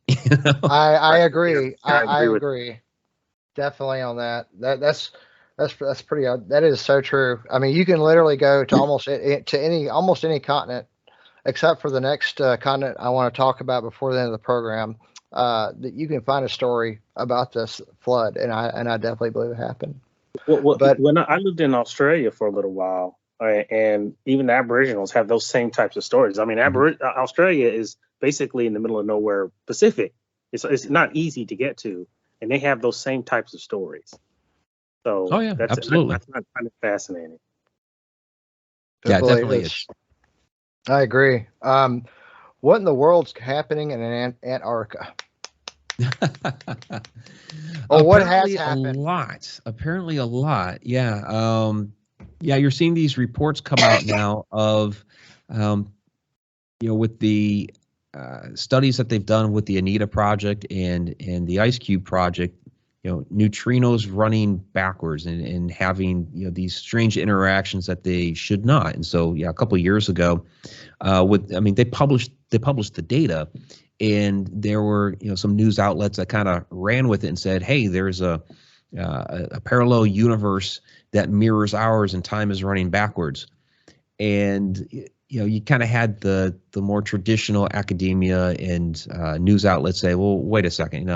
I agree. I agree. Definitely on that. That's That's pretty. That is so true. I mean, you can literally go to almost any continent, except for the next continent I want to talk about before the end of the program. That you can find a story about this flood, and I definitely believe it happened. But when I lived in Australia for a little while, and even the Aboriginals have those same types of stories. I mean, Australia is basically in the middle of nowhere, Pacific. It's not easy to get to, and they have those same types of stories. So absolutely. That's kind of fascinating. Yeah, definitely is. I agree. What in the world's happening in Antarctica? What has happened? Apparently a lot. Yeah. Yeah, you're seeing these reports come out now of, with the studies that they've done with the Anita project and the Ice Cube project, neutrinos running backwards and having, these strange interactions that they should not. And so, a couple of years ago, they published the data, and there were, some news outlets that kind of ran with it and said, hey, there's a parallel universe that mirrors ours and time is running backwards. And, you kind of had the more traditional academia and news outlets say, well, wait a second,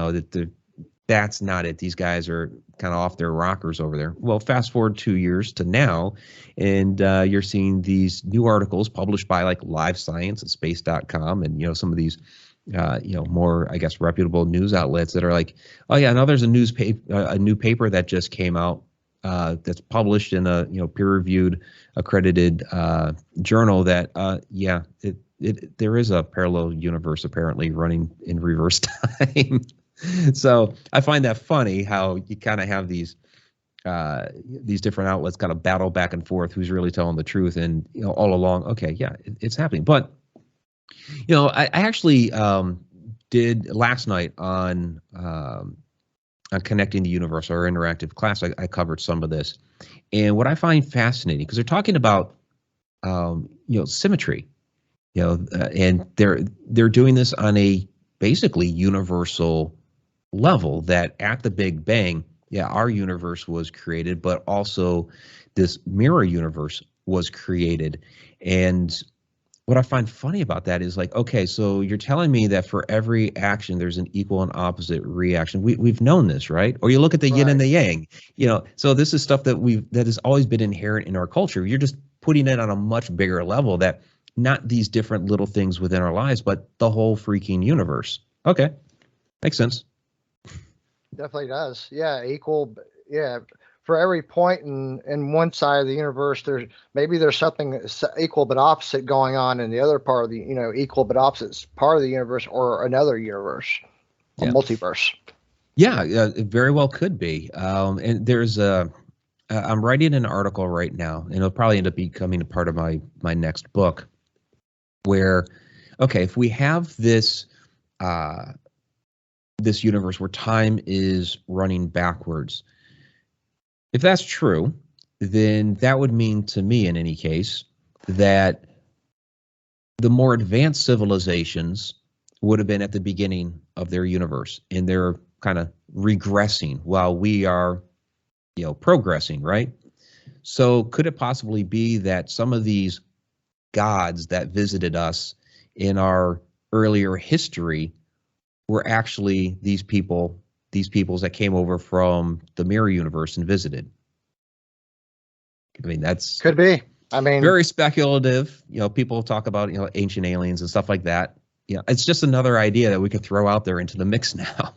that's not it. These guys are kind of off their rockers over there. Well, fast forward 2 years to now, and you're seeing these new articles published by like Live Science and Space.com and, some of these, more, I guess, reputable news outlets that are like, oh, yeah, now there's a new paper that just came out that's published in a, peer-reviewed, accredited journal that, there is a parallel universe apparently running in reverse time. So I find that funny how you kind of have these different outlets kind of battle back and forth who's really telling the truth, and all along, okay, yeah, it's happening. But I actually did last night on Connecting the Universe, our interactive class. I covered some of this, and what I find fascinating, because they're talking about symmetry, and they're doing this on a basically universal level, that at the Big Bang, our universe was created, but also this mirror universe was created. And what I find funny about that is like, okay, so you're telling me that for every action, there's an equal and opposite reaction. We've known this, right? Or you look at the yin and the yang, so this is stuff that has always been inherent in our culture. You're just putting it on a much bigger level, that not these different little things within our lives, but the whole freaking universe. Okay. Makes sense. Definitely does. Yeah. Equal. Yeah. For every point in one side of the universe, there's something equal but opposite going on in the other part of the, equal but opposite part of the universe, or another universe, a multiverse. Yeah, it very well could be. And there's I'm writing an article right now, and it'll probably end up becoming a part of my next book, where, okay, if we have this universe where time is running backwards, if that's true, then that would mean to me, in any case, that the more advanced civilizations would have been at the beginning of their universe, and they're kind of regressing while we are, progressing, right? So could it possibly be that some of these gods that visited us in our earlier history were actually these peoples that came over from the mirror universe and visited? I mean, that's could be. I mean, very speculative. People talk about, ancient aliens and stuff like that. It's just another idea that we could throw out there into the mix now.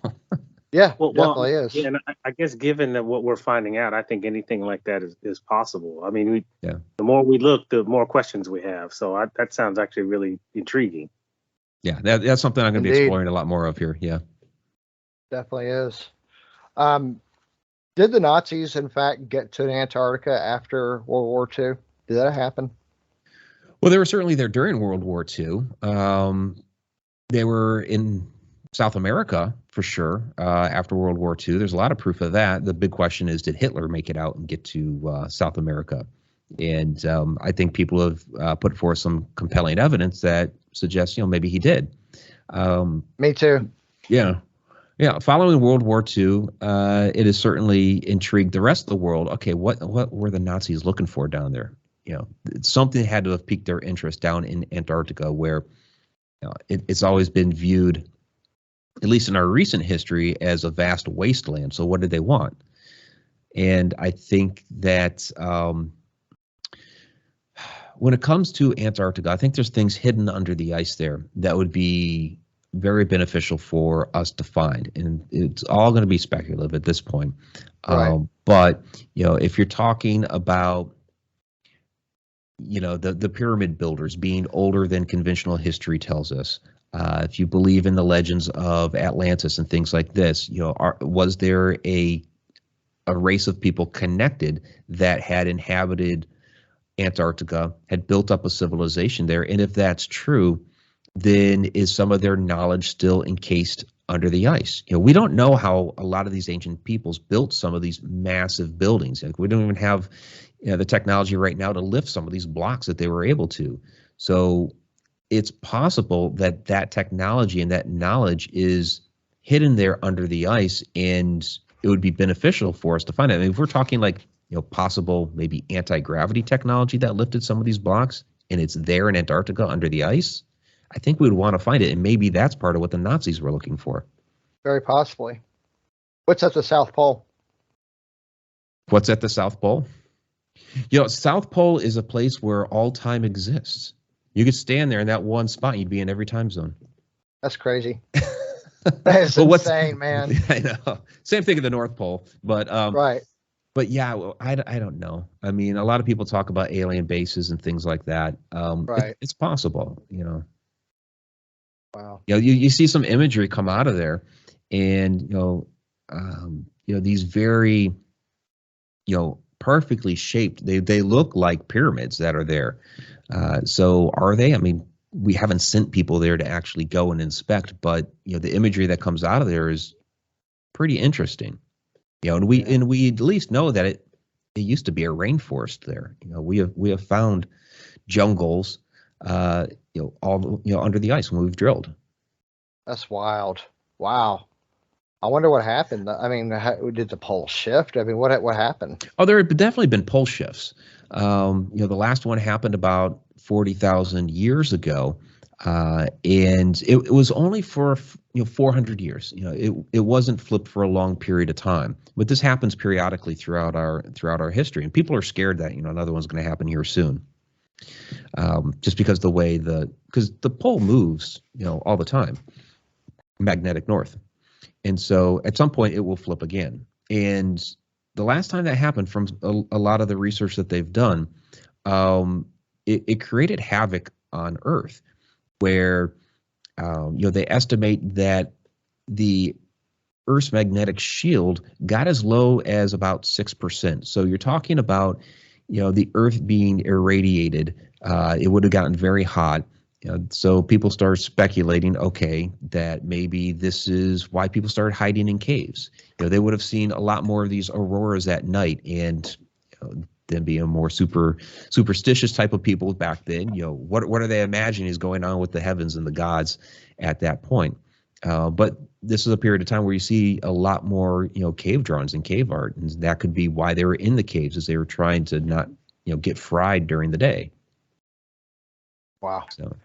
Yeah, definitely is. Yeah, and I guess given that what we're finding out, I think anything like that is possible. I mean, the more we look, the more questions we have. So that sounds actually really intriguing. Yeah, that's something I'm going to be exploring a lot more of here. Yeah, definitely is. Did the Nazis, in fact, get to Antarctica after World War II? Did that happen? Well, they were certainly there during World War II. They were in South America for sure after World War II. There's a lot of proof of that. The big question is, did Hitler make it out and get to South America? And I think people have put forth some compelling evidence that suggests, maybe he did. Me too. Yeah. Yeah, following World War II, it has certainly intrigued the rest of the world. Okay, what were the Nazis looking for down there? Something had to have piqued their interest down in Antarctica, where it's always been viewed, at least in our recent history, as a vast wasteland. So what did they want? And I think that when it comes to Antarctica, I think there's things hidden under the ice there that would be very beneficial for us to find. And it's all going to be speculative at this point. Right. But, if you're talking about, the pyramid builders being older than conventional history tells us, if you believe in the legends of Atlantis and things like this, was there a race of people connected that had inhabited Antarctica, had built up a civilization there? And if that's true, then is some of their knowledge still encased under the ice? We don't know how a lot of these ancient peoples built some of these massive buildings. Like, we don't even have the technology right now to lift some of these blocks that they were able to. So it's possible that that technology and that knowledge is hidden there under the ice, and it would be beneficial for us to find it. I mean, if we're talking like, possible maybe anti-gravity technology that lifted some of these blocks, and it's there in Antarctica under the ice, I think we would want to find it. And maybe that's part of what the Nazis were looking for. Very possibly. What's at the South Pole? What's at the South Pole? South Pole is a place where all time exists. You could stand there in that one spot, you'd be in every time zone. That's crazy. That is insane, man. I know. Same thing at the North Pole, but right. But yeah, I don't know. I mean, a lot of people talk about alien bases and things like that. Right. It's possible, Wow. You see some imagery come out of there, and these very, perfectly shaped. They look like pyramids that are there. So are they? I mean, we haven't sent people there to actually go and inspect, but the imagery that comes out of there is pretty interesting. And we at least know that it used to be a rainforest there. We have found jungles, all under the ice when we've drilled. That's wild. Wow. I wonder what happened. I mean, did the pole shift? I mean, what happened? Oh, there have definitely been pole shifts. The last one happened about 40,000 years ago, and it was only for 400 years. It wasn't flipped for a long period of time. But this happens periodically throughout our history, and people are scared that another one's going to happen here soon. Just because because the pole moves all the time, magnetic north. And so at some point it will flip again. And the last time that happened, from a lot of the research that they've done, it created havoc on Earth, where they estimate that the Earth's magnetic shield got as low as about 6%. So you're talking about the Earth being irradiated. It would have gotten very hot. So people started speculating, okay, that maybe this is why people started hiding in caves. They would have seen a lot more of these auroras at night, and them being a more superstitious type of people back then, what are they imagining is going on with the heavens and the gods at that point? But this is a period of time where you see a lot more, cave drawings and cave art, and that could be why they were in the caves, as they were trying to not, get fried during the day. Wow. So.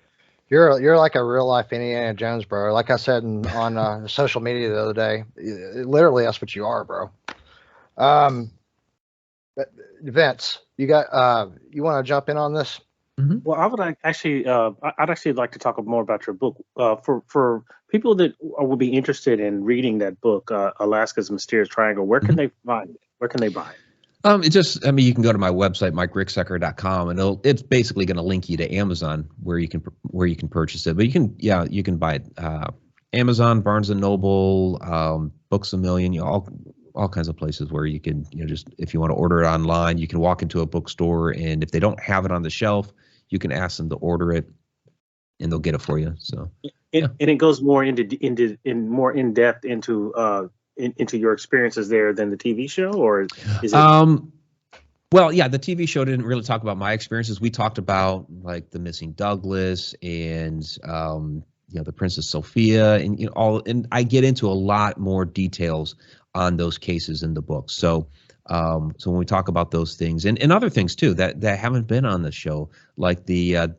You're like a real life Indiana Jones, bro. Like I said on social media the other day, literally that's what you are, bro. Vince, you want to jump in on this? Mm-hmm. Well, I would I'd actually like to talk more about your book. For people that would be interested in reading that book, Alaska's Mysterious Triangle, where can they find it? Where can they buy it? You can go to my website, MikeRicksecker.com, and it's basically going to link you to Amazon where you can purchase it. But you can buy it Amazon, Barnes and Noble, Books A Million, all kinds of places where you can just, if you want to order it online, you can walk into a bookstore, and if they don't have it on the shelf, you can ask them to order it, and they'll get it for you. So and it goes more more in depth into your experiences there than the TV show, or is it? Well, yeah, the TV show didn't really talk about my experiences. We talked about like the missing Douglas and the Princess Sophia, and and I get into a lot more details on those cases in the book. So so when we talk about those things and other things too that haven't been on the show, like the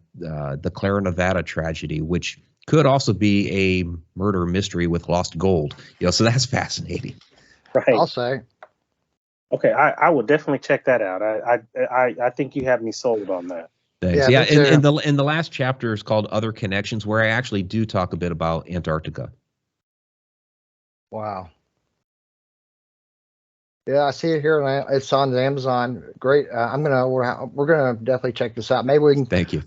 Clara Nevada tragedy, which could also be a murder mystery with lost gold, so that's fascinating. Right. I'll say. Okay, I will definitely check that out. I think you have me sold on that. Thanks. Yeah, and the last chapter is called Other Connections, where I actually do talk a bit about Antarctica. Wow. Yeah, I see it here. It's on Amazon. Great. We're gonna definitely check this out. Maybe we can. Thank you.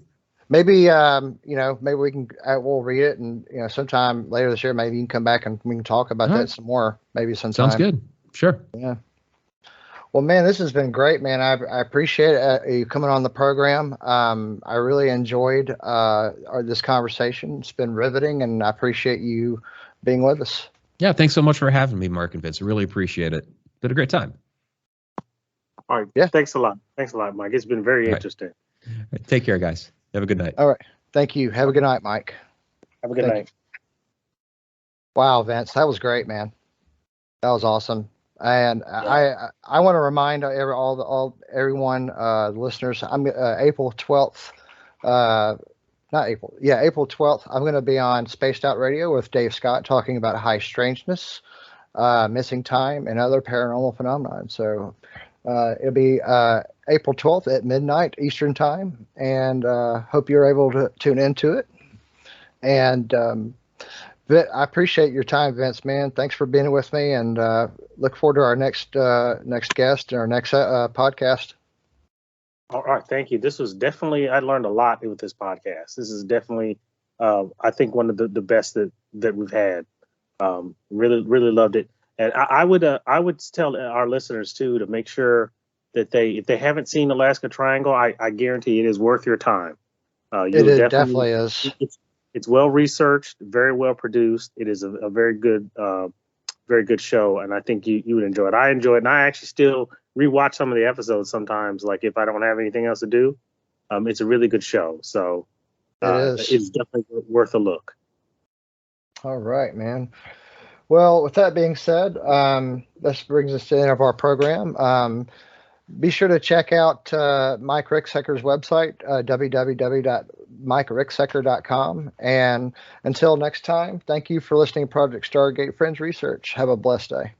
Maybe maybe we can. We'll read it, and sometime later this year, maybe you can come back and we can talk about that some more. Maybe sometime. Sounds good. Sure. Yeah. Well, man, this has been great, man. I appreciate you coming on the program. I really enjoyed this conversation. It's been riveting, and I appreciate you being with us. Yeah, thanks so much for having me, Mark and Vince. I really appreciate it. Been a great time. All right. Yeah. Thanks a lot. Thanks a lot, Mike. It's been very interesting. Right. Take care, guys. Have a good night. All right. Thank you. Have a good night, Mike. Have a good night. Wow, Vince, that was great, man. That was awesome. And I want to remind everyone, the listeners, I'm April 12th, April 12th, I'm going to be on Spaced Out Radio with Dave Scott talking about high strangeness, missing time, and other paranormal phenomenon. So it'll be April 12th at midnight Eastern time, and hope you're able to tune into it. And I appreciate your time, Vince, man. Thanks for being with me, and look forward to our next guest and our next podcast. All right, thank you. This was definitely, I learned a lot with this podcast. This is definitely, I think, one of the best that we've had. Really loved it, and I would tell our listeners too to make sure that if they haven't seen Alaskan Triangle, I guarantee it is worth your time. It definitely is. It's well researched, very well produced. It is a very good show, and I think you would enjoy it. I enjoy it, and I actually still rewatch some of the episodes sometimes, like if I don't have anything else to do. It's a really good show, so it's definitely worth a look. All right, man. Well, with that being said, this brings us to the end of our program. Be sure to check out Mike Ricksecker's website, www.mikericksecker.com. And until next time, thank you for listening to Project Stargate Friends Research. Have a blessed day.